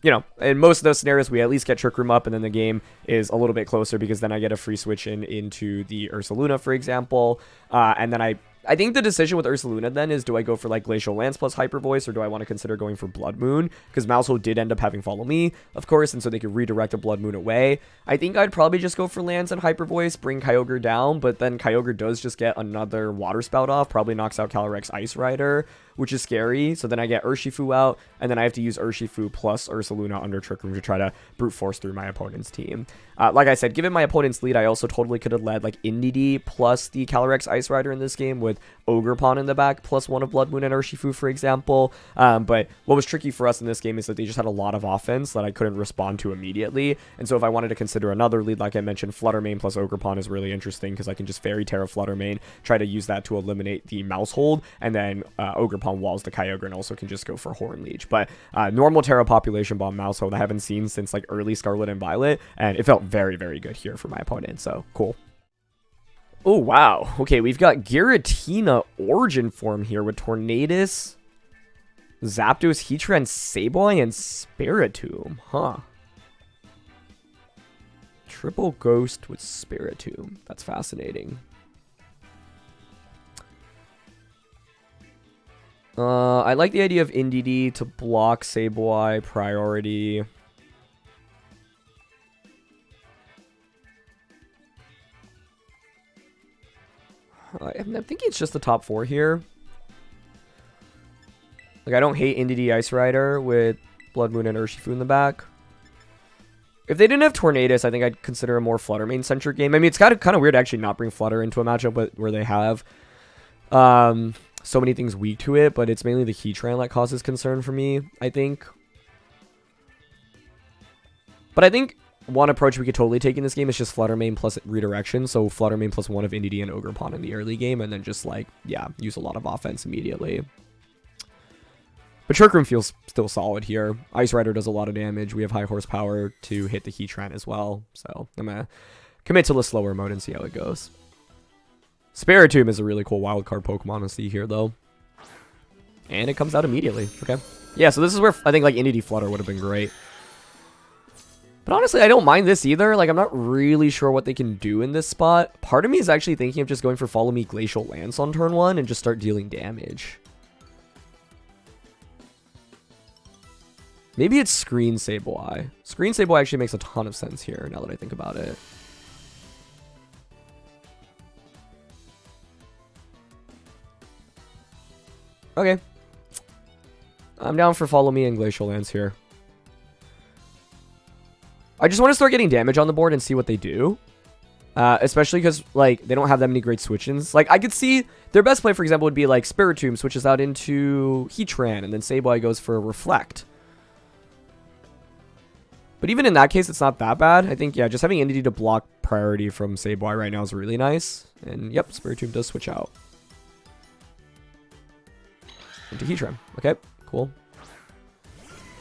Speaker 1: you know, in most of those scenarios, we at least get Trick Room up, and then the game is a little bit closer because then I get a free switch into the Ursaluna, for example, and then I think the decision with Ursaluna then is, do I go for like Glacial Lance plus Hyper Voice, or do I want to consider going for Bloodmoon? Because Mousehold did end up having Follow Me, of course, and so they could redirect a Bloodmoon away. I think I'd probably just go for Lance and Hyper Voice, bring Kyogre down, but then Kyogre does just get another Water Spout off, probably knocks out Calyrex Ice Rider, which is scary. So then I get Urshifu out, and then I have to use Urshifu plus Ursaluna under Trick Room to try to brute force through my opponent's team. Like I said, given my opponent's lead, I also totally could have led like Indeedee plus the Calyrex Ice Rider in this game with Ogerpon in the back plus one of Bloodmoon and Urshifu, for example. But what was tricky for us in this game is that they just had a lot of offense that I couldn't respond to immediately. And so if I wanted to consider another lead, like I mentioned, Flutter Mane plus Ogerpon is really interesting because I can just Fairy Terra Flutter Mane, try to use that to eliminate the Mousehold, and then Ogerpon walls the Kyogre and also can just go for Horn Leech. But normal Terra Population Bomb Mousehold I haven't seen since like early Scarlet and Violet, and it felt very, very good here for my opponent, so cool. Oh, wow. Okay, we've got Giratina Origin Form here with Tornadus, Zapdos, Heatran, Sableye, and Spiritomb. Huh. Triple Ghost with Spiritomb. That's fascinating. I like the idea of Indeedee to block Sableye priority. I'm thinking it's just the top 4 here. Like, I don't hate Indeedee Ice Rider with Bloodmoon and Urshifu in the back. If they didn't have Tornadus, I think I'd consider a more Flutter main-centric game. I mean, it's kind of weird to actually not bring Flutter into a matchup where they have so many things weak to it, but it's mainly the Heatran that causes concern for me, I think. But I think one approach we could totally take in this game is just Flutter main plus redirection. So Flutter main plus 1 of Indeedee and Ogerpon in the early game, and then just, like, yeah, use a lot of offense immediately. But Trick Room feels still solid here. Ice Rider does a lot of damage. We have high horsepower to hit the Heatran as well. So I'm going to commit to the slower mode and see how it goes. Spiritomb is a really cool wildcard Pokemon to see here, though. And it comes out immediately. Okay. Yeah, so this is where I think, like, Indeedee Flutter would have been great. But honestly, I don't mind this either. Like, I'm not really sure what they can do in this spot. Part of me is actually thinking of just going for Follow Me Glacial Lance on turn 1 and just start dealing damage. Maybe it's Screen Sableye. Screen Sableye actually makes a ton of sense here, now that I think about it. Okay. I'm down for Follow Me and Glacial Lance here. I just want to start getting damage on the board and see what they do. Especially because, like, they don't have that many great switch-ins. Like, I could see their best play, for example, would be, like, Spiritomb switches out into Heatran, and then Sableye goes for a Reflect. But even in that case, it's not that bad. I think, yeah, just having Indeedee to block priority from Sableye right now is really nice. And, yep, Spiritomb does switch out. Into Heatran. Okay, cool.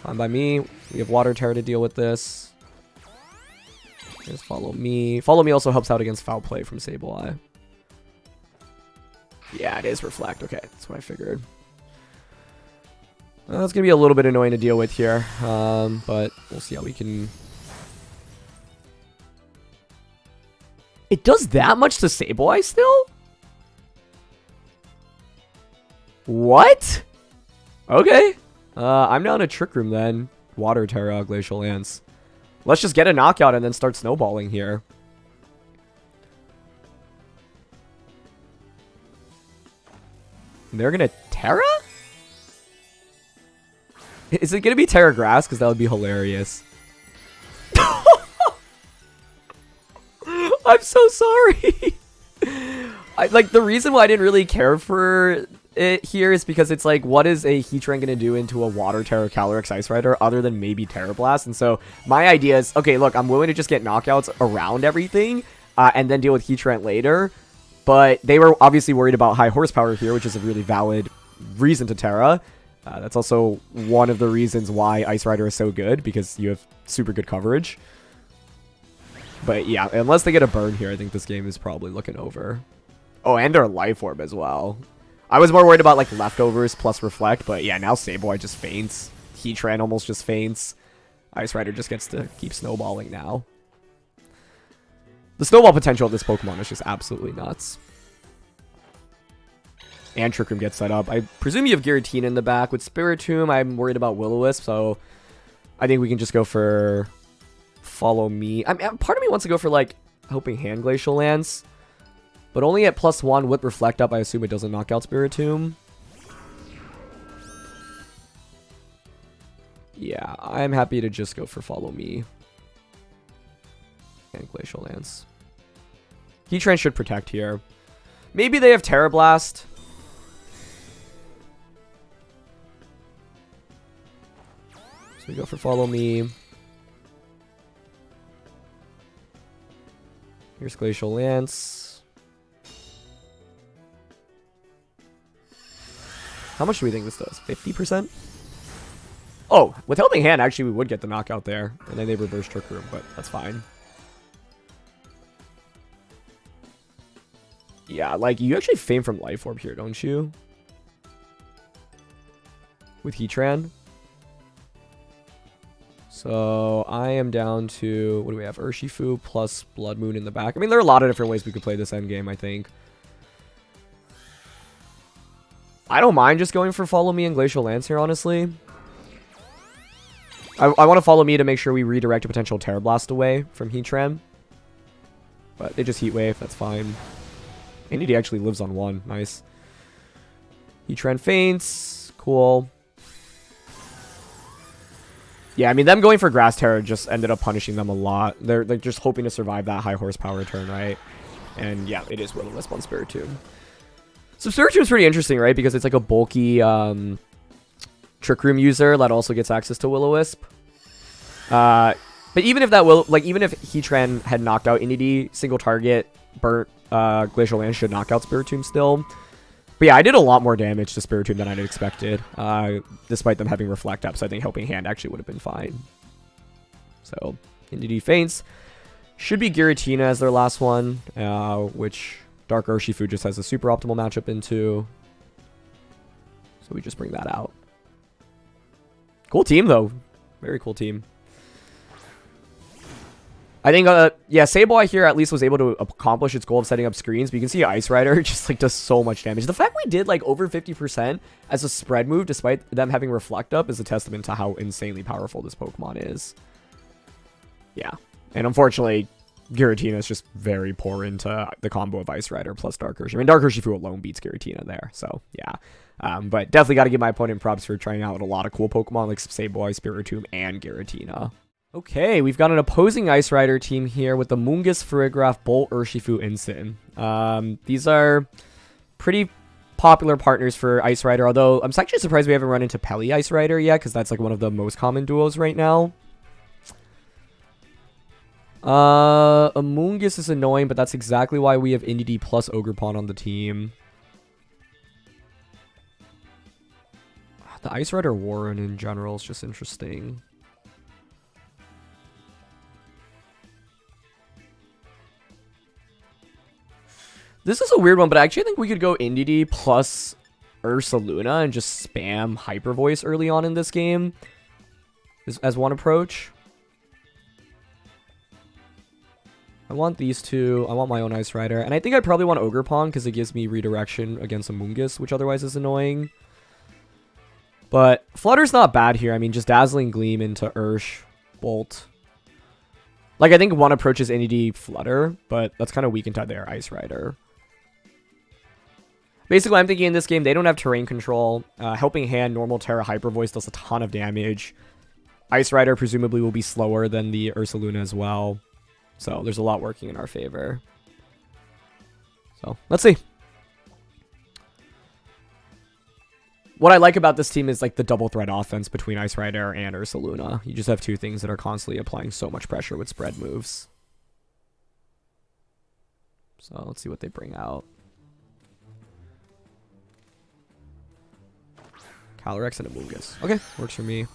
Speaker 1: Fine by me. We have Water Terror to deal with this. Just Follow Me. Follow Me also helps out against Foul Play from Sableye. Yeah, it is Reflect. Okay, that's what I figured. It's going to be a little bit annoying to deal with here, but we'll see how we can... It does that much to Sableye still? What? Okay. I'm down to Trick Room then. Water Terra, Glacial Lance. Let's just get a knockout and then start snowballing here. They're going to Terra? Is it going to be Terra Grass? Because that would be hilarious. I'm so sorry. Like, the reason why I didn't really care for it here is because it's like, what is a Heatran going to do into a Water Terra Calyrex Ice Rider other than maybe Terra Blast? And so my idea is, okay, look, I'm willing to just get knockouts around everything and then deal with Heatran later. But they were obviously worried about high horsepower here, which is a really valid reason to Terra. That's also one of the reasons why Ice Rider is so good, because you have super good coverage. But yeah, unless they get a burn here, I think this game is probably looking over. Oh, and their Life Orb as well. I was more worried about, like, Leftovers plus Reflect, but yeah, now Sableye just faints. Heatran almost just faints. Ice Rider just gets to keep snowballing now. The snowball potential of this Pokemon is just absolutely nuts. And Trick Room gets set up. I presume you have Giratina in the back. With Spiritomb, I'm worried about Will-O-Wisp, so I think we can just go for Follow Me. Part of me wants to go for, like, Helping Hand Glacial Lance, but only at +1 with Reflect up. I assume it doesn't knock out Spiritomb. Yeah, I'm happy to just go for Follow Me and Glacial Lance. Heatran should protect here. Maybe they have Terra Blast. So we go for Follow Me. Here's Glacial Lance. How much do we think this does? 50%? Oh, with Helping Hand, actually, we would get the knockout there. And then they reverse Trick Room, but that's fine. Yeah, like, you actually Feign from Life Orb here, don't you? With Heatran. So, I am down to, what do we have? Urshifu plus Bloodmoon in the back. I mean, there are a lot of different ways we could play this endgame, I think. I don't mind just going for Follow Me and Glacial Lance here, honestly. I want to Follow Me to make sure we redirect a potential Terra Blast away from Heatran. But they just Heat Wave, that's fine. Indeedee actually lives on 1. Nice. Heatran faints. Cool. Yeah, I mean, them going for Grass Terror just ended up punishing them a lot. They're like just hoping to survive that high horsepower turn, right? And yeah, it is Will-O-Wisp on Spiritomb. So Spiritomb's pretty interesting, right? Because it's like a bulky Trick Room user that also gets access to Will-O-Wisp. But even if that even if Heatran had knocked out Indeedee, single target, burnt Glacial Lance should knock out Spiritomb still. But yeah, I did a lot more damage to Spiritomb than I'd expected, despite them having Reflect Up, so I think Helping Hand actually would have been fine. So, Indeedee faints. Should be Giratina as their last one, which Dark Urshifu just has a super optimal matchup into. So we just bring that out. Cool team, though. Very cool team. I think, yeah, Sableye here at least was able to accomplish its goal of setting up screens, but you can see Ice Rider just, like, does so much damage. The fact we did, like, over 50% as a spread move, despite them having Reflect Up, is a testament to how insanely powerful this Pokemon is. Yeah. And unfortunately, Giratina is just very poor into the combo of Ice Rider plus Dark Urshifu. I mean, Dark Urshifu alone beats Giratina there, so, yeah. But definitely got to give my opponent props for trying out a lot of cool Pokemon like Sableye, Spiritomb, and Giratina. Okay, we've got an opposing Ice Rider team here with the Mungus, Farigiraf, Bolt, Urshifu, Incin. These are pretty popular partners for Ice Rider, although I'm actually surprised we haven't run into Peli Ice Rider yet, because that's like one of the most common duos right now. Amoonguss is annoying, but that's exactly why we have Indeedee plus Ogerpon on the team. The Ice Rider Warren in general is just interesting. This is a weird one, but I actually think we could go Indeedee plus Ursaluna and just spam Hyper Voice early on in this game as one approach. I want these two. I want my own Ice Rider. And I think I probably want Ogerpon because it gives me redirection against Amoonguss, which otherwise is annoying. But Flutter's not bad here. I mean, just Dazzling Gleam into Ursh, Bolt. Like, I think one approach is Indeedee Flutter, but that's kind of weak into their Ice Rider. Basically, I'm thinking in this game, they don't have terrain control. Helping Hand, Normal Terra, Hyper Voice does a ton of damage. Ice Rider presumably will be slower than the Ursaluna as well. So there's a lot working in our favor. So let's see. What I like about this team is like the double threat offense between Ice Rider and Ursaluna. You just have two things that are constantly applying so much pressure with spread moves. So let's see what they bring out. Calyrex and Amoonguss. Okay, works for me.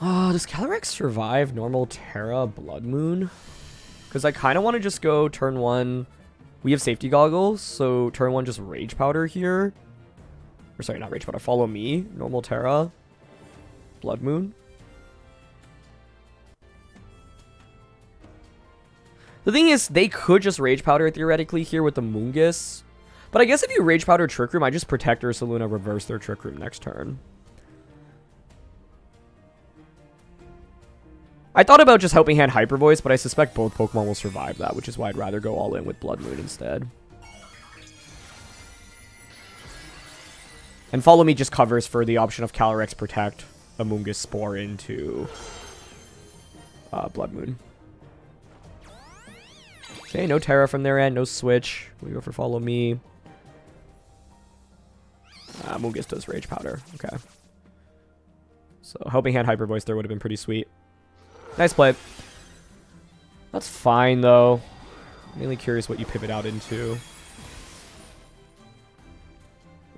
Speaker 1: Does Calyrex survive normal Terra Bloodmoon? Because I kind of want to just go turn 1. We have safety goggles, so turn 1 just Rage Powder here. Or sorry, not Rage Powder. Follow me. Normal Terra. Bloodmoon. The thing is, they could just Rage Powder theoretically here with the Amoonguss. But I guess if you Rage Powder Trick Room, I just protect Ursaluna, reverse their Trick Room next turn. I thought about just Helping Hand Hyper Voice, but I suspect both Pokemon will survive that, which is why I'd rather go all in with Bloodmoon instead. And Follow Me just covers for the option of Calyrex Protect, Amoonguss Spore into Bloodmoon. Okay, no Terra from their end, no switch. We go for Follow Me. Amoonguss does Rage Powder. Okay. So Helping Hand Hyper Voice there would have been pretty sweet. Nice play. That's fine, though. I'm really curious what you pivot out into.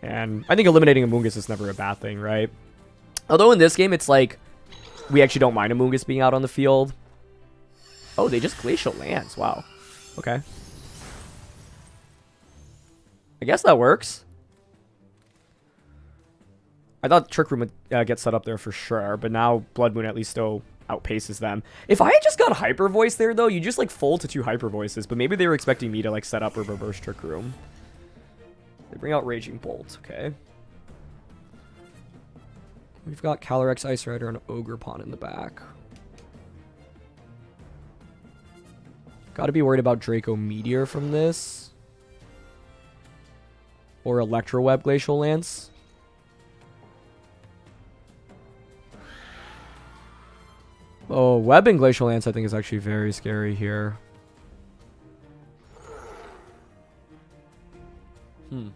Speaker 1: And I think eliminating Amoonguss is never a bad thing, right? Although in this game, it's like, we actually don't mind Amoonguss being out on the field. Oh, they just Glacial Lance. Wow. Okay. I guess that works. I thought Trick Room would get set up there for sure, but now Bloodmoon at least still outpaces them. If I had just got Hyper Voice there, though, you just, like, fold to 2 Hyper Voices, but maybe they were expecting me to, like, set up or reverse Trick Room. They bring out Raging Bolt, okay. We've got Calyrex Ice Rider and Ogerpon in the back. Got to be worried about Draco Meteor from this. Or Electroweb Glacial Lance. Oh, Web and Glacial Lance I think is actually very scary here. I'm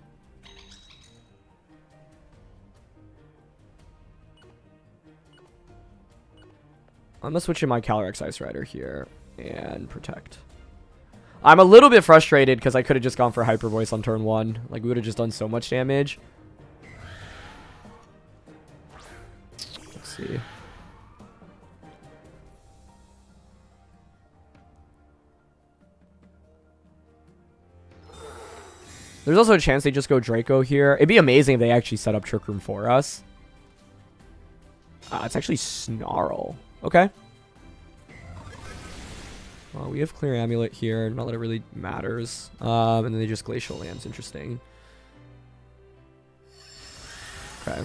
Speaker 1: gonna switch in my Calyrex Ice Rider here and protect. I'm a little bit frustrated because I could have just gone for Hyper Voice on turn 1. Like, we would have just done so much damage. Let's see. There's also a chance they just go Draco here. It'd be amazing if they actually set up Trick Room for us. It's actually Snarl. Okay. Well, we have Clear Amulet here. Not that it really matters. And then they just Glacial Lance. Interesting. Okay.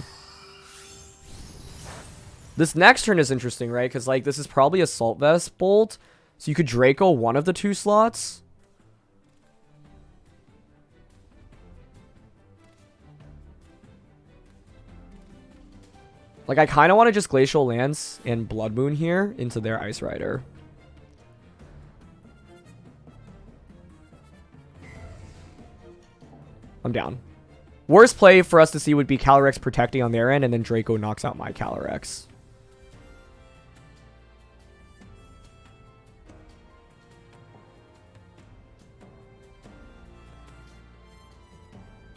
Speaker 1: This next turn is interesting, right? Because, like, this is probably Assault Vest Bolt. So you could Draco one of the 2 slots. Like, I kind of want to just Glacial Lance and Bloodmoon here into their Ice Rider. I'm down. Worst play for us to see would be Calyrex protecting on their end, and then Draco knocks out my Calyrex.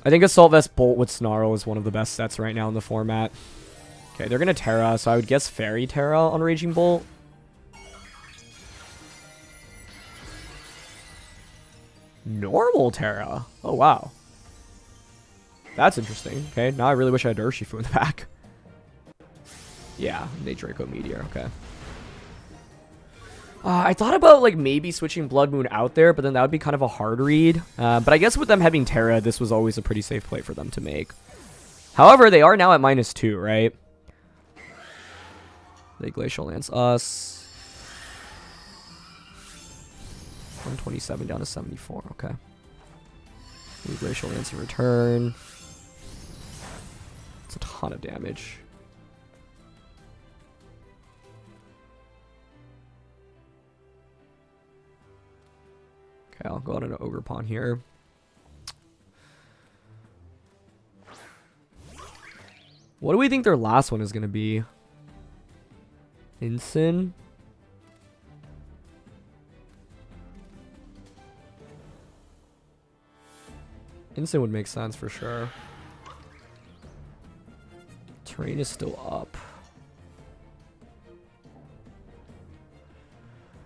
Speaker 1: I think Assault Vest Bolt with Snarl is one of the best sets right now in the format. Okay, they're going to Terra, so I would guess Fairy Terra on Raging Bolt. Normal Terra. Oh, wow. That's interesting. Okay, now I really wish I had Urshifu in the back. Yeah, they Draco Meteor. Okay. I thought about, like, maybe switching Bloodmoon out there, but then that would be kind of a hard read. But I guess with them having Terra, this was always a pretty safe play for them to make. However, they are now at -2, right? They Glacial Lance us. 127 down to 74. Okay. We Glacial Lance in return. It's a ton of damage. Okay, I'll go out into Ogerpon here. What do we think their last one is going to be? Incin? Incin would make sense for sure. Terrain is still up.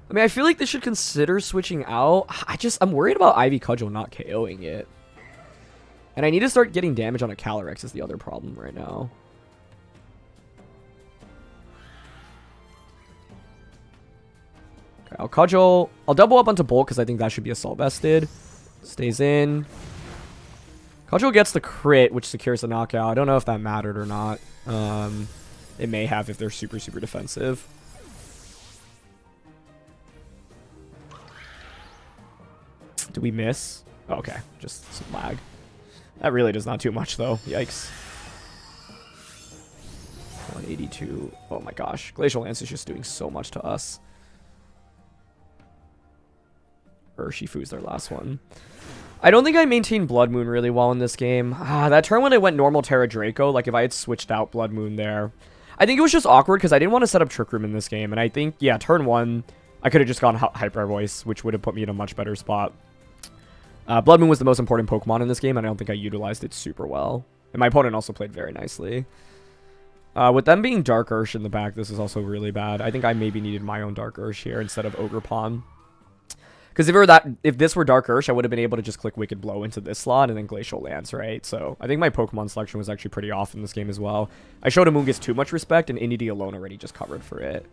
Speaker 1: I mean, I feel like they should consider switching out. I'm worried about Ivy Cudgel not KOing it. And I need to start getting damage on a Calyrex is the other problem right now. Okay, I'll Cudgel. I'll double up onto Bolt because I think that should be Assault Vested. Stays in. Cudgel gets the crit, which secures the knockout. I don't know if that mattered or not. It may have if they're super, super defensive. Do we miss? Oh, okay, just some lag. That really does not do much, though. Yikes. 182. Oh my gosh. Glacial Lance is just doing so much to us. Urshifu's their last one. I don't think I maintained Bloodmoon really well in this game. That turn when I went normal Terra Draco, like if I had switched out Bloodmoon there, I think it was just awkward because I didn't want to set up Trick Room in this game. And I think, yeah, turn 1, I could have just gone Hyper Voice, which would have put me in a much better spot. Bloodmoon was the most important Pokemon in this game, and I don't think I utilized it super well. And my opponent also played very nicely. With them being Dark Ursh in the back, this is also really bad. I think I maybe needed my own Dark Ursh here instead of Ogerpon. Because if this were Dark Ursh, I would have been able to just click Wicked Blow into this slot and then Glacial Lance, right? So I think my Pokemon selection was actually pretty off in this game as well. I showed Amoonguss too much respect, and Indeedee alone already just covered for it.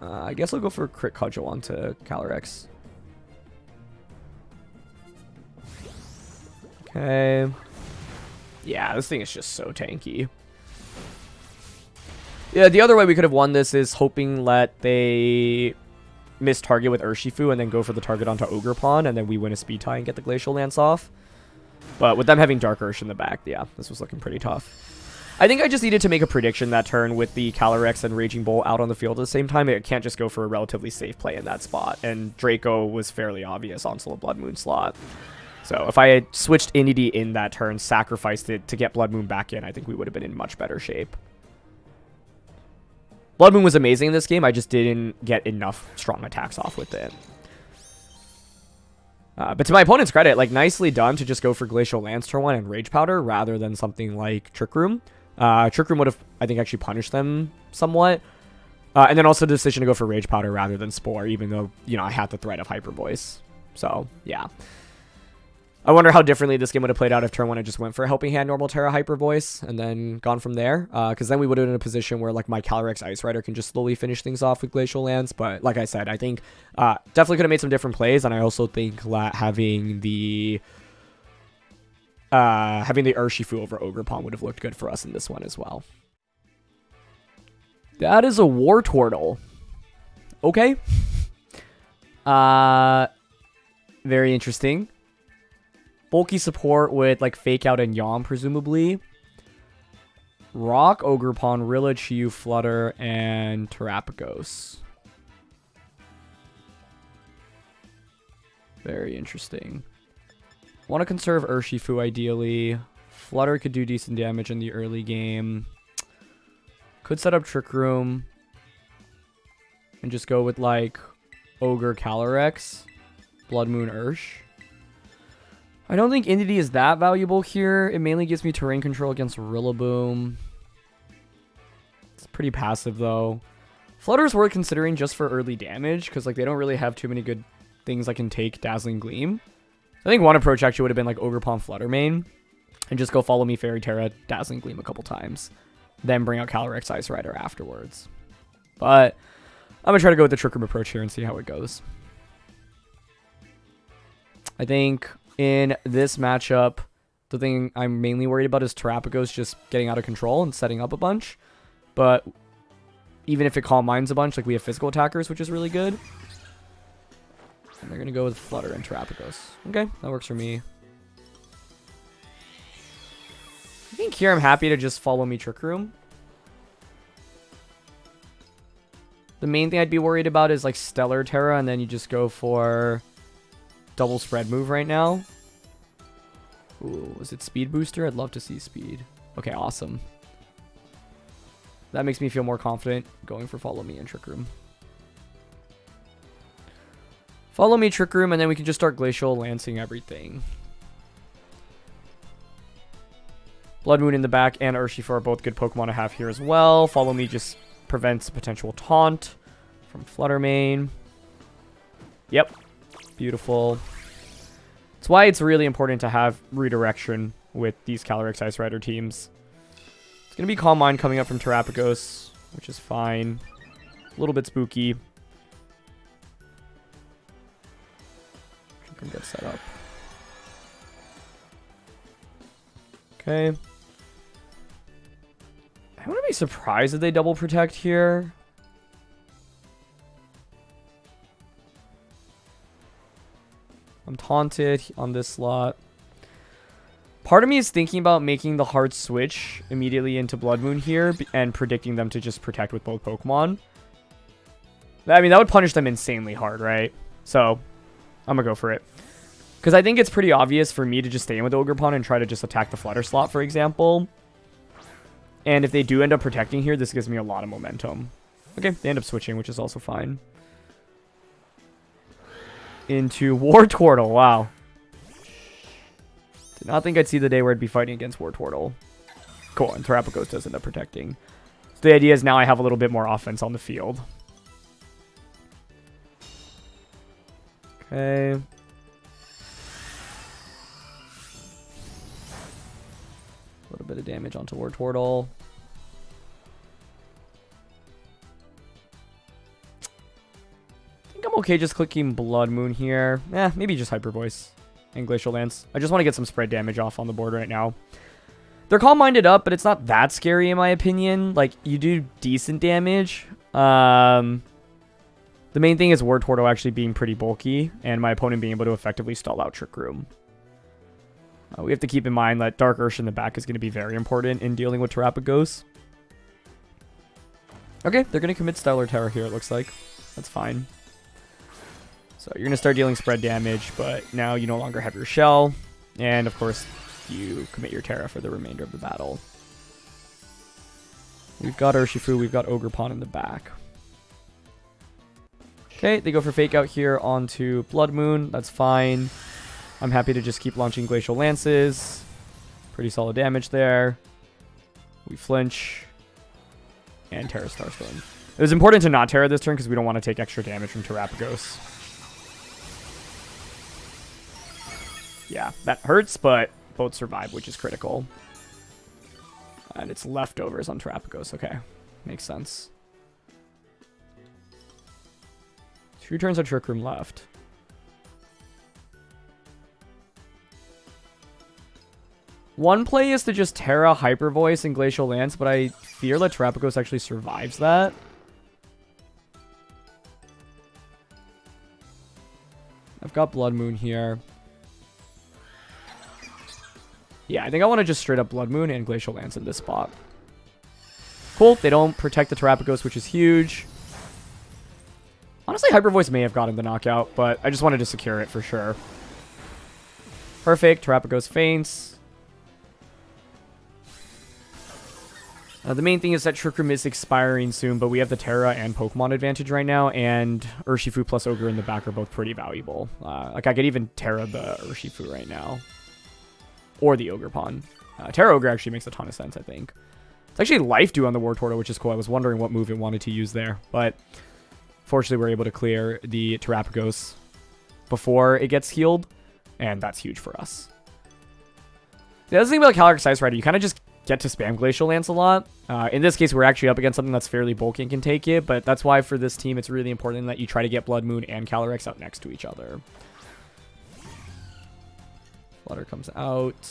Speaker 1: I guess I'll go for Crit Cudgel onto Calyrex. Okay. Yeah, this thing is just so tanky. Yeah, the other way we could have won this is hoping that they miss target with Urshifu and then go for the target onto Ogerpon, and then we win a speed tie and get the Glacial Lance off. But with them having Dark Ursh in the back, yeah, this was looking pretty tough. I think I just needed to make a prediction that turn with the Calyrex and Raging Bolt out on the field at the same time. It can't just go for a relatively safe play in that spot, and Draco was fairly obvious onto the Bloodmoon slot. So if I had switched Indeedee in that turn, sacrificed it to get Bloodmoon back in, I think we would have been in much better shape. Bloodmoon was amazing in this game. I just didn't get enough strong attacks off with it. But to my opponent's credit, like, nicely done to just go for Glacial Lance turn 1 and Rage Powder rather than something like Trick Room. Trick Room would have, I think, actually punished them somewhat. And then also the decision to go for Rage Powder rather than Spore, even though, you know, I had the threat of Hyper Voice. So, yeah. I wonder how differently this game would have played out if turn 1 I just went for a Helping Hand, Normal Terra, Hyper Voice, and then gone from there. Because then we would have been in a position where, like, my Calyrex Ice Rider can just slowly finish things off with Glacial Lance. But like I said, I think definitely could have made some different plays, and I also think that having the Urshifu over Ogerpon would have looked good for us in this one as well. That is a Wartortle. Okay. Very interesting. Bulky support with, like, Fake Out and Yawn, presumably. Rock, Ogerpon, Rillachu, Flutter, and Terapagos. Very interesting. Want to conserve Urshifu, ideally. Flutter could do decent damage in the early game. Could set up Trick Room. And just go with, like, Ogre, Calyrex, Bloodmoon, Ursh. I don't think Indeedee is that valuable here. It mainly gives me terrain control against Rillaboom. It's pretty passive, though. Flutter's worth considering just for early damage, because, like, they don't really have too many good things that can take Dazzling Gleam. I think one approach actually would have been, like, Ogerpon Flutter main, and just go Follow Me Fairy Terra, Dazzling Gleam a couple times. Then bring out Calyrex Ice Rider afterwards. But I'm going to try to go with the Trick Room approach here and see how it goes. I think in this matchup, the thing I'm mainly worried about is Terapagos just getting out of control and setting up a bunch. But even if it Calm Minds a bunch, like, we have physical attackers, which is really good. And they're going to go with Flutter and Terapagos. Okay, that works for me. I think here I'm happy to just Follow Me Trick Room. The main thing I'd be worried about is, like, Stellar Terra, and then you just go for double spread move right now. Ooh, is it Speed Booster? I'd love to see Speed. Okay, awesome. That makes me feel more confident going for Follow Me and Trick Room. Follow Me, Trick Room, and then we can just start Glacial Lancing everything. Bloodmoon in the back and Urshifu are both good Pokemon to have here as well. Follow Me just prevents potential taunt from Flutter main. Yep. Beautiful. That's why it's really important to have redirection with these Calyrex Ice Rider teams. It's going to be Calm Mind coming up from Terapagos, which is fine. A little bit spooky. Can get set up. Okay. I wouldn't be surprised if they double protect here. I'm taunted on this slot. Part of me is thinking about making the hard switch immediately into Bloodmoon here and predicting them to just protect with both Pokemon. I mean, that would punish them insanely hard, right? So, I'm going to go for it. Because I think it's pretty obvious for me to just stay in with Ogerpon and try to just attack the Flutter slot, for example. And if they do end up protecting here, this gives me a lot of momentum. Okay, they end up switching, which is also fine. Into Wartortle, wow. Did not think I'd see the day where I'd be fighting against Wartortle. Cool, and Terapagos does end up protecting. So the idea is now I have a little bit more offense on the field. Okay. A little bit of damage onto Wartortle. I think I'm okay just clicking Bloodmoon here. Maybe just Hyper Voice. and Glacial Lance. I just want to get some spread damage off on the board right now. They're calm-minded up, but it's not that scary in my opinion. Like, you do decent damage. The main thing is Wartortle actually being pretty bulky, and my opponent being able to effectively stall out Trick Room. We have to keep in mind that Dark Ursh in the back is going to be very important in dealing with Terapagos. Okay, they're going to commit Stellar Terror here, it looks like. That's fine. So you're going to start dealing spread damage, but now you no longer have your Shell. And, of course, you commit your Terra for the remainder of the battle. We've got Urshifu, we've got Ogerpon in the back. Okay, they go for Fake Out here onto Bloodmoon. That's fine. I'm happy to just keep launching Glacial Lances. Pretty solid damage there. We flinch. And Terra Starstorm. It was important to not Terra this turn because we don't want to take extra damage from Terapagos. Yeah, that hurts, but both survive, which is critical. And it's leftovers on Terapagos. Okay, makes sense. 2 turns of Trick Room left. One play is to just Terra Hyper Voice and Glacial Lance, but I fear that Terapagos actually survives that. I've got Bloodmoon here. Yeah, I think I want to just straight up Bloodmoon and Glacial Lance in this spot. Cool, they don't protect the Terapagos, which is huge. Honestly, Hyper Voice may have gotten the knockout, but I just wanted to secure it for sure. Perfect, Terapagos faints. The main thing is that Trick Room is expiring soon, but we have the Terra and Pokemon advantage right now, and Urshifu plus Ogre in the back are both pretty valuable. Like, I could even Terra the Urshifu right now. Or the Ogerpon. Terra Ogre actually makes a ton of sense, I think. It's actually Life Dew on the Wartortle, which is cool. I was wondering what move it wanted to use there, but fortunately we're able to clear the Terapagos before it gets healed, and that's huge for us. The other thing about Calyrex Ice Rider, you kind of just get to spam Glacial Lance a lot. In this case, we're actually up against something that's fairly bulky and can take it, but that's why for this team, it's really important that you try to get Bloodmoon and Calyrex out next to each other. Flutter comes out.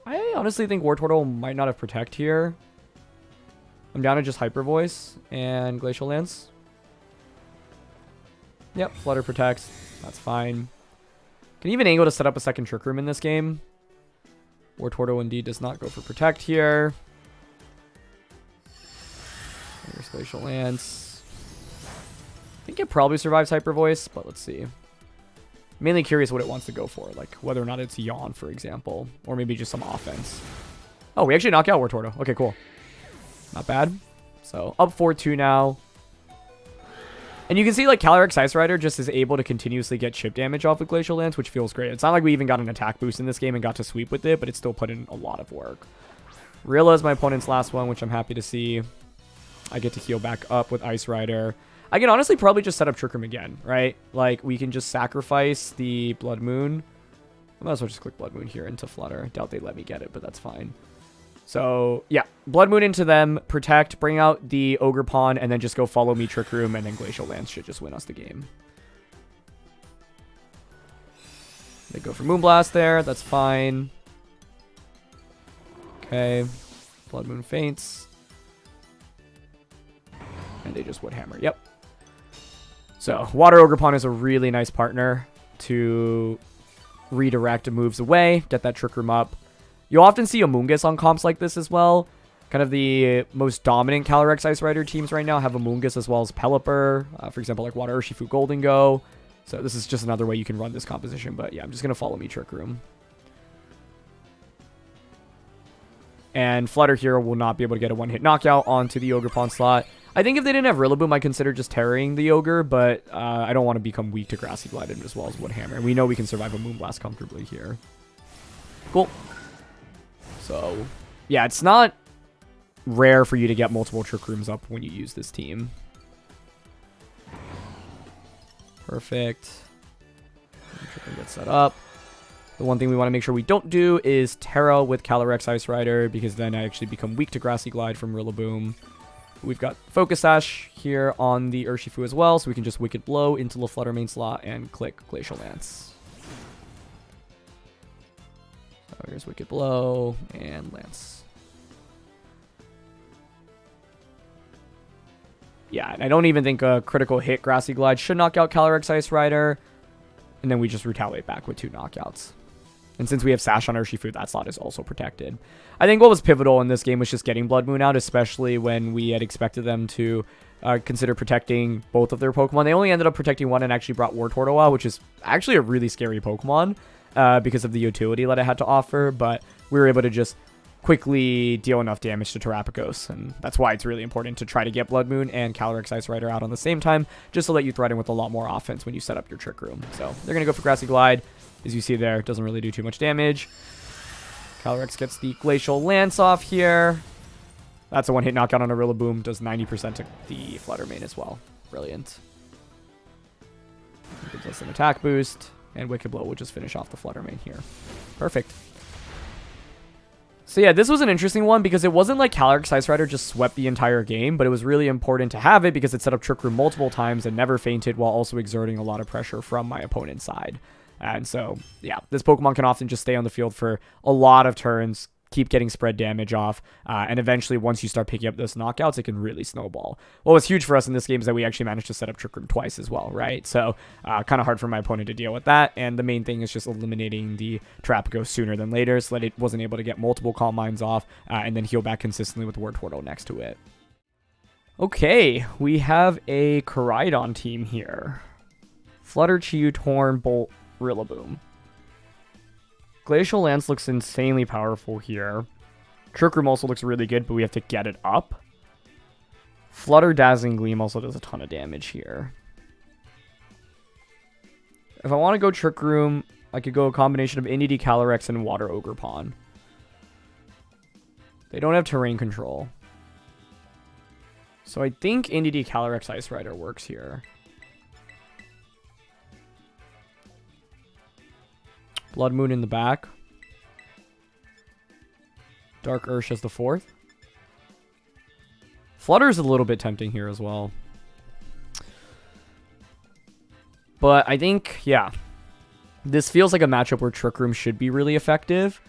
Speaker 1: I honestly think Wartortle might not have Protect here. I'm down to just Hyper Voice and Glacial Lance. Yep, Flutter protects. That's fine. Can even angle to set up a second Trick Room in this game. Wartortle indeed does not go for Protect here. There's Glacial Lance. I think it probably survives Hyper Voice, but let's see. Mainly curious what it wants to go for, like whether or not it's Yawn, for example, or maybe just some offense. Oh, we actually knock out Wartortle. Okay, cool. Not bad. So up 4-2 now. And you can see like Calyrex Ice Rider just is able to continuously get chip damage off with Glacial Lance, which feels great. It's not like we even got an attack boost in this game and got to sweep with it, but it still put in a lot of work. Rilla is my opponent's last one, which I'm happy to see. I get to heal back up with Ice Rider. I can honestly probably just set up Trick Room again, right? Like, we can just sacrifice the Bloodmoon. I might as well just click Bloodmoon here into Flutter. Doubt they let me get it, but that's fine. So, yeah. Bloodmoon into them, Protect, bring out the Ogerpon, and then just go follow me Trick Room, and then Glacial Lance should just win us the game. They go for Moonblast there. That's fine. Okay. Bloodmoon faints. And they just Wood Hammer. Yep. So, Water Ogerpon is a really nice partner to redirect moves away, get that Trick Room up. You'll often see Amoonguss on comps like this as well. Kind of the most dominant Calyrex Ice Rider teams right now have Amoonguss as well as Pelipper. For example, like Water Urshifu Golden Go. So this is just another way you can run this composition. But yeah, I'm just going to follow me Trick Room. And Flutter here will not be able to get a one-hit knockout onto the Ogerpon slot. I think if they didn't have Rillaboom, I'd consider just terroring the Ogre, but I don't want to become weak to Grassy Glide as well as Wood Hammer. And we know we can survive a Moonblast comfortably here. Cool. So, yeah, it's not rare for you to get multiple Trick Rooms up when you use this team. Perfect. Trick Room gets set up. The one thing we want to make sure we don't do is Terra with Calyrex Ice Rider, because then I actually become weak to Grassy Glide from Rillaboom. We've got Focus Sash here on the Urshifu as well, so we can just Wicked Blow into the Flutter main slot and click Glacial Lance. So here's Wicked Blow and Lance. Yeah, and I don't even think a critical hit Grassy Glide should knock out Calyrex Ice Rider. And then we just retaliate back with 2 knockouts. And since we have Sash on Urshifu, that slot is also protected. I think what was pivotal in this game was just getting Bloodmoon out, especially when we had expected them to consider protecting both of their Pokemon. They only ended up protecting one and actually brought Wartortle out, which is actually a really scary Pokemon because of the utility that it had to offer. But we were able to just quickly deal enough damage to Terapagos, and that's why it's really important to try to get Bloodmoon and Calyrex Ice Rider out on the same time, just to let you threaten with a lot more offense when you set up your Trick Room. So they're going to go for Grassy Glide. As you see there, it doesn't really do too much damage. Calyrex gets the Glacial Lance off here. That's a one-hit knockout on a Rillaboom. Does 90% to the Flutter main as well. Brilliant. Gives us an attack boost, and Wicked Blow will just finish off the Flutter main here. Perfect. So yeah, this was an interesting one because it wasn't like Calyrex Ice Rider just swept the entire game, but it was really important to have it because it set up Trick Room multiple times and never fainted while also exerting a lot of pressure from my opponent's side. And so, yeah, this Pokemon can often just stay on the field for a lot of turns, keep getting spread damage off, and eventually once you start picking up those knockouts, it can really snowball. What was huge for us in this game is that we actually managed to set up Trick Room twice as well, right? So kind of hard for my opponent to deal with that, and the main thing is just eliminating the Terapagos sooner than later so that it wasn't able to get multiple Calm Minds off and then heal back consistently with Wartortle next to it. Okay, we have a Koraidon team here. Flutter, Chiyu, Torn, Bolt, Rillaboom. Glacial Lance looks insanely powerful here. Trick Room also looks really good, but we have to get it up. Flutter, Dazzling Gleam also does a ton of damage here. If I want to go Trick Room, I could go a combination of Indeedee, Calyrex, and Water Ogerpon. They don't have terrain control. So I think Indeedee, Calyrex, Ice Rider works here. Bloodmoon in the back. Dark Ursh as the 4th. Flutter is a little bit tempting here as well. But I think, yeah, this feels like a matchup where Trick Room should be really effective.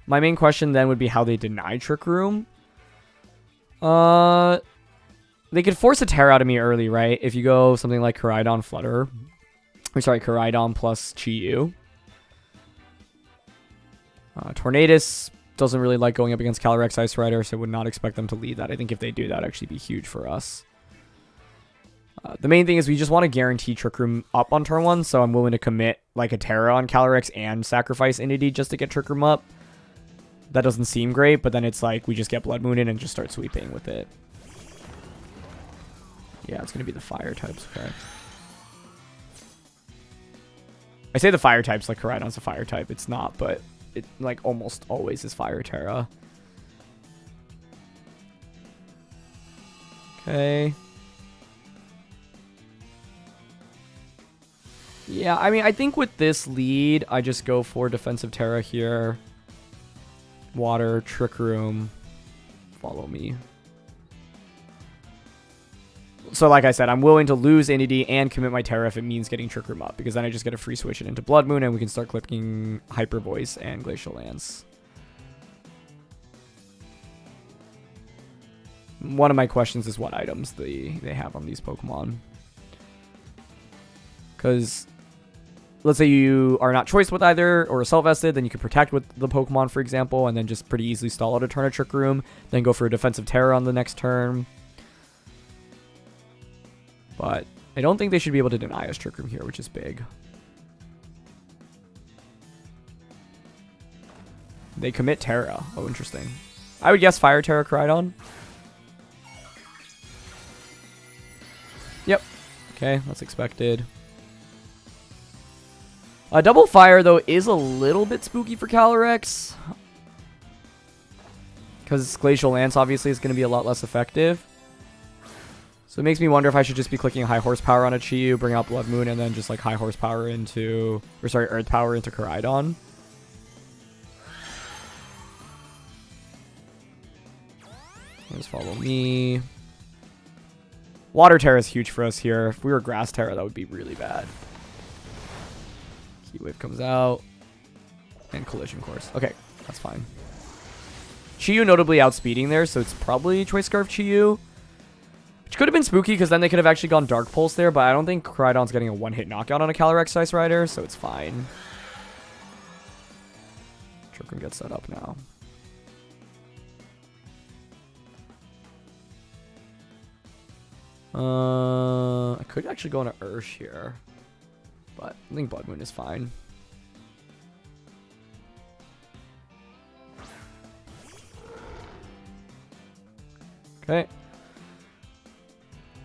Speaker 1: My main question then would be how they deny Trick Room. They could force a Terra out of me early, right? If you go something like Koraidon Flutter. Or sorry, Koraidon plus Chiyu. Tornadus doesn't really like going up against Calyrex Ice Rider, so I would not expect them to lead that. I think if they do, that would actually be huge for us. The main thing is we just want to guarantee Trick Room up on turn 1, so I'm willing to commit like a Terra on Calyrex and sacrifice Indeedee just to get Trick Room up. That doesn't seem great, but then it's like we just get Bloodmoon in and just start sweeping with it. Yeah, it's going to be the fire types, okay. I say the fire types like Koraidon's a fire type. It's not, but it like almost always is Fire Terra. Okay. Yeah, I mean, I think with this lead, I just go for Defensive Terra here. Water, Trick Room. Follow me. So like I said, I'm willing to lose Indeedee and commit my Terra if it means getting Trick Room up, because then I just get to free switch it into Bloodmoon and we can start clicking Hyper Voice and Glacial Lance. One of my questions is what items they have on these Pokemon. Because let's say you are not choiced with either or Assault Vested, then you can protect with the Pokemon, for example, and then just pretty easily stall out a turn of Trick Room, then go for a Defensive Terra on the next turn. But I don't think they should be able to deny us Trick Room here, which is big. They commit Terra. Oh, interesting. I would guess Fire Terra Koraidon. Yep. Okay, that's expected. Double Fire, though, is a little bit spooky for Calyrex. Because Glacial Lance, obviously, is going to be a lot less effective. So it makes me wonder if I should just be clicking High Horsepower on a Chiyu, bring out Bloodmoon, and then just like High Horsepower into... Or sorry, Earth Power into Koraidon. Just follow me. Water Terra is huge for us here. If we were Grass Terra, that would be really bad. Heat Wave comes out. And Collision Course. Okay, that's fine. Chiyu notably outspeeding there, so it's probably Choice Scarf Chiyu. Which could have been spooky, because then they could have actually gone Dark Pulse there, but I don't think Koraidon's getting a one-hit knockout on a Calyrex Ice Rider, so it's fine. Trick Room gets set up now. I could actually go into Ursh here, but I think Bloodmoon is fine. Okay.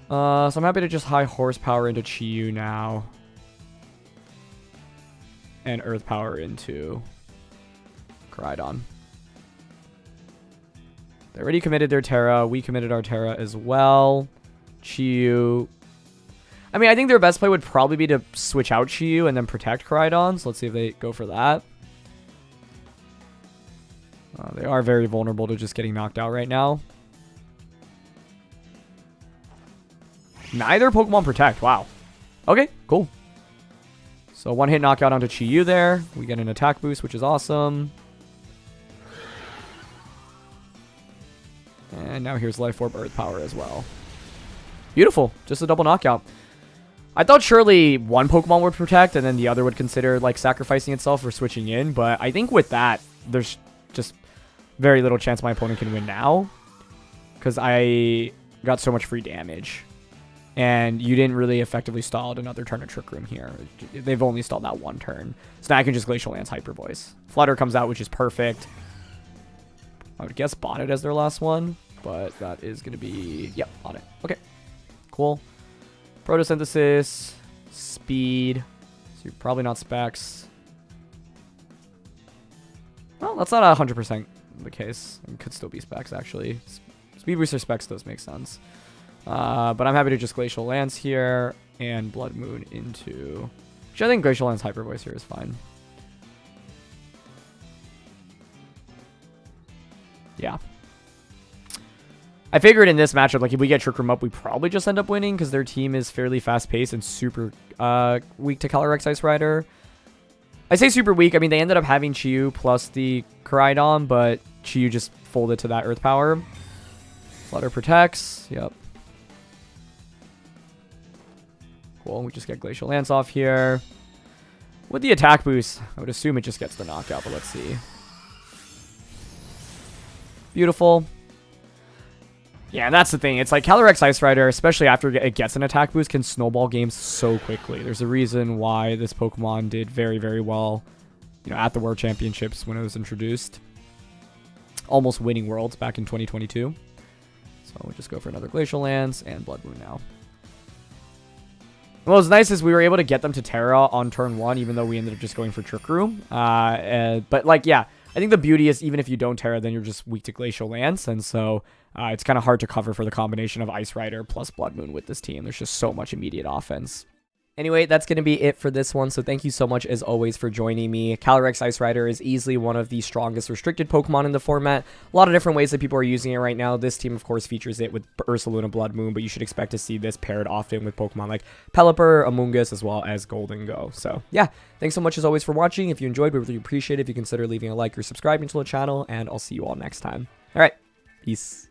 Speaker 1: So I'm happy to just high horsepower into Chiyu now. And earth power into Koraidon. They already committed their Terra. We committed our Terra as well. Chiyu. I mean, I think their best play would probably be to switch out Chiyu and then protect Koraidon. So let's see if they go for that. They are very vulnerable to just getting knocked out right now. Neither Pokemon protect. Wow. Okay, cool. So one hit knockout onto Chiyu there. We get an attack boost, which is awesome. And now here's Life Orb Earth Power as well. Beautiful. Just a double knockout. I thought surely one Pokemon would protect and then the other would consider like sacrificing itself or switching in. But I think with that, there's just very little chance my opponent can win now. Because I got so much free damage. And you didn't really effectively stall out another turn of Trick Room here. They've only stalled that one turn. So now I can just Glacial Lance Hyper Voice. Flutter comes out, which is perfect. I would guess Bonnet as their last one. But that is going to be... Yep, Bonnet. Okay. Cool. Photosynthesis. Speed. So you're probably not Specs. Well, that's not 100% the case. It could still be Specs, actually. Speed Booster Specs does make sense. But I'm happy to just Glacial Lance here and Bloodmoon into... Which I think Glacial Lance Hyper Voice here is fine. Yeah. I figured in this matchup, like if we get Trick Room up, we probably just end up winning because their team is fairly fast-paced and super weak to Calyrex Ice Rider. I say super weak. I mean, they ended up having Chiyu plus the Koraidon, but Chiyu just folded to that Earth Power. Flutter protects. Yep. Cool. We just get Glacial Lance off here. With the attack boost, I would assume it just gets the knockout, but let's see. Beautiful. Yeah, and that's the thing. It's like Calyrex Ice Rider, especially after it gets an attack boost, can snowball games so quickly. There's a reason why this Pokemon did very, very well, you know, at the World Championships when it was introduced. Almost winning Worlds back in 2022. So we'll just go for another Glacial Lance and Bloodmoon now. What was nice is we were able to get them to Terra on turn 1, even though we ended up just going for Trick Room. But, like, yeah, I think the beauty is even if you don't Terra, then you're just weak to Glacial Lance. And so it's kind of hard to cover for the combination of Ice Rider plus Bloodmoon with this team. There's just so much immediate offense. Anyway, that's going to be it for this one, so thank you so much, as always, for joining me. Calyrex Ice Rider is easily one of the strongest restricted Pokemon in the format. A lot of different ways that people are using it right now. This team, of course, features it with Ursaluna Bloodmoon, but you should expect to see this paired often with Pokemon like Pelipper, Amoonguss, as well as Golden Go. So, yeah, thanks so much, as always, for watching. If you enjoyed, we really appreciate it if you consider leaving a like or subscribing to the channel, and I'll see you all next time. All right, peace.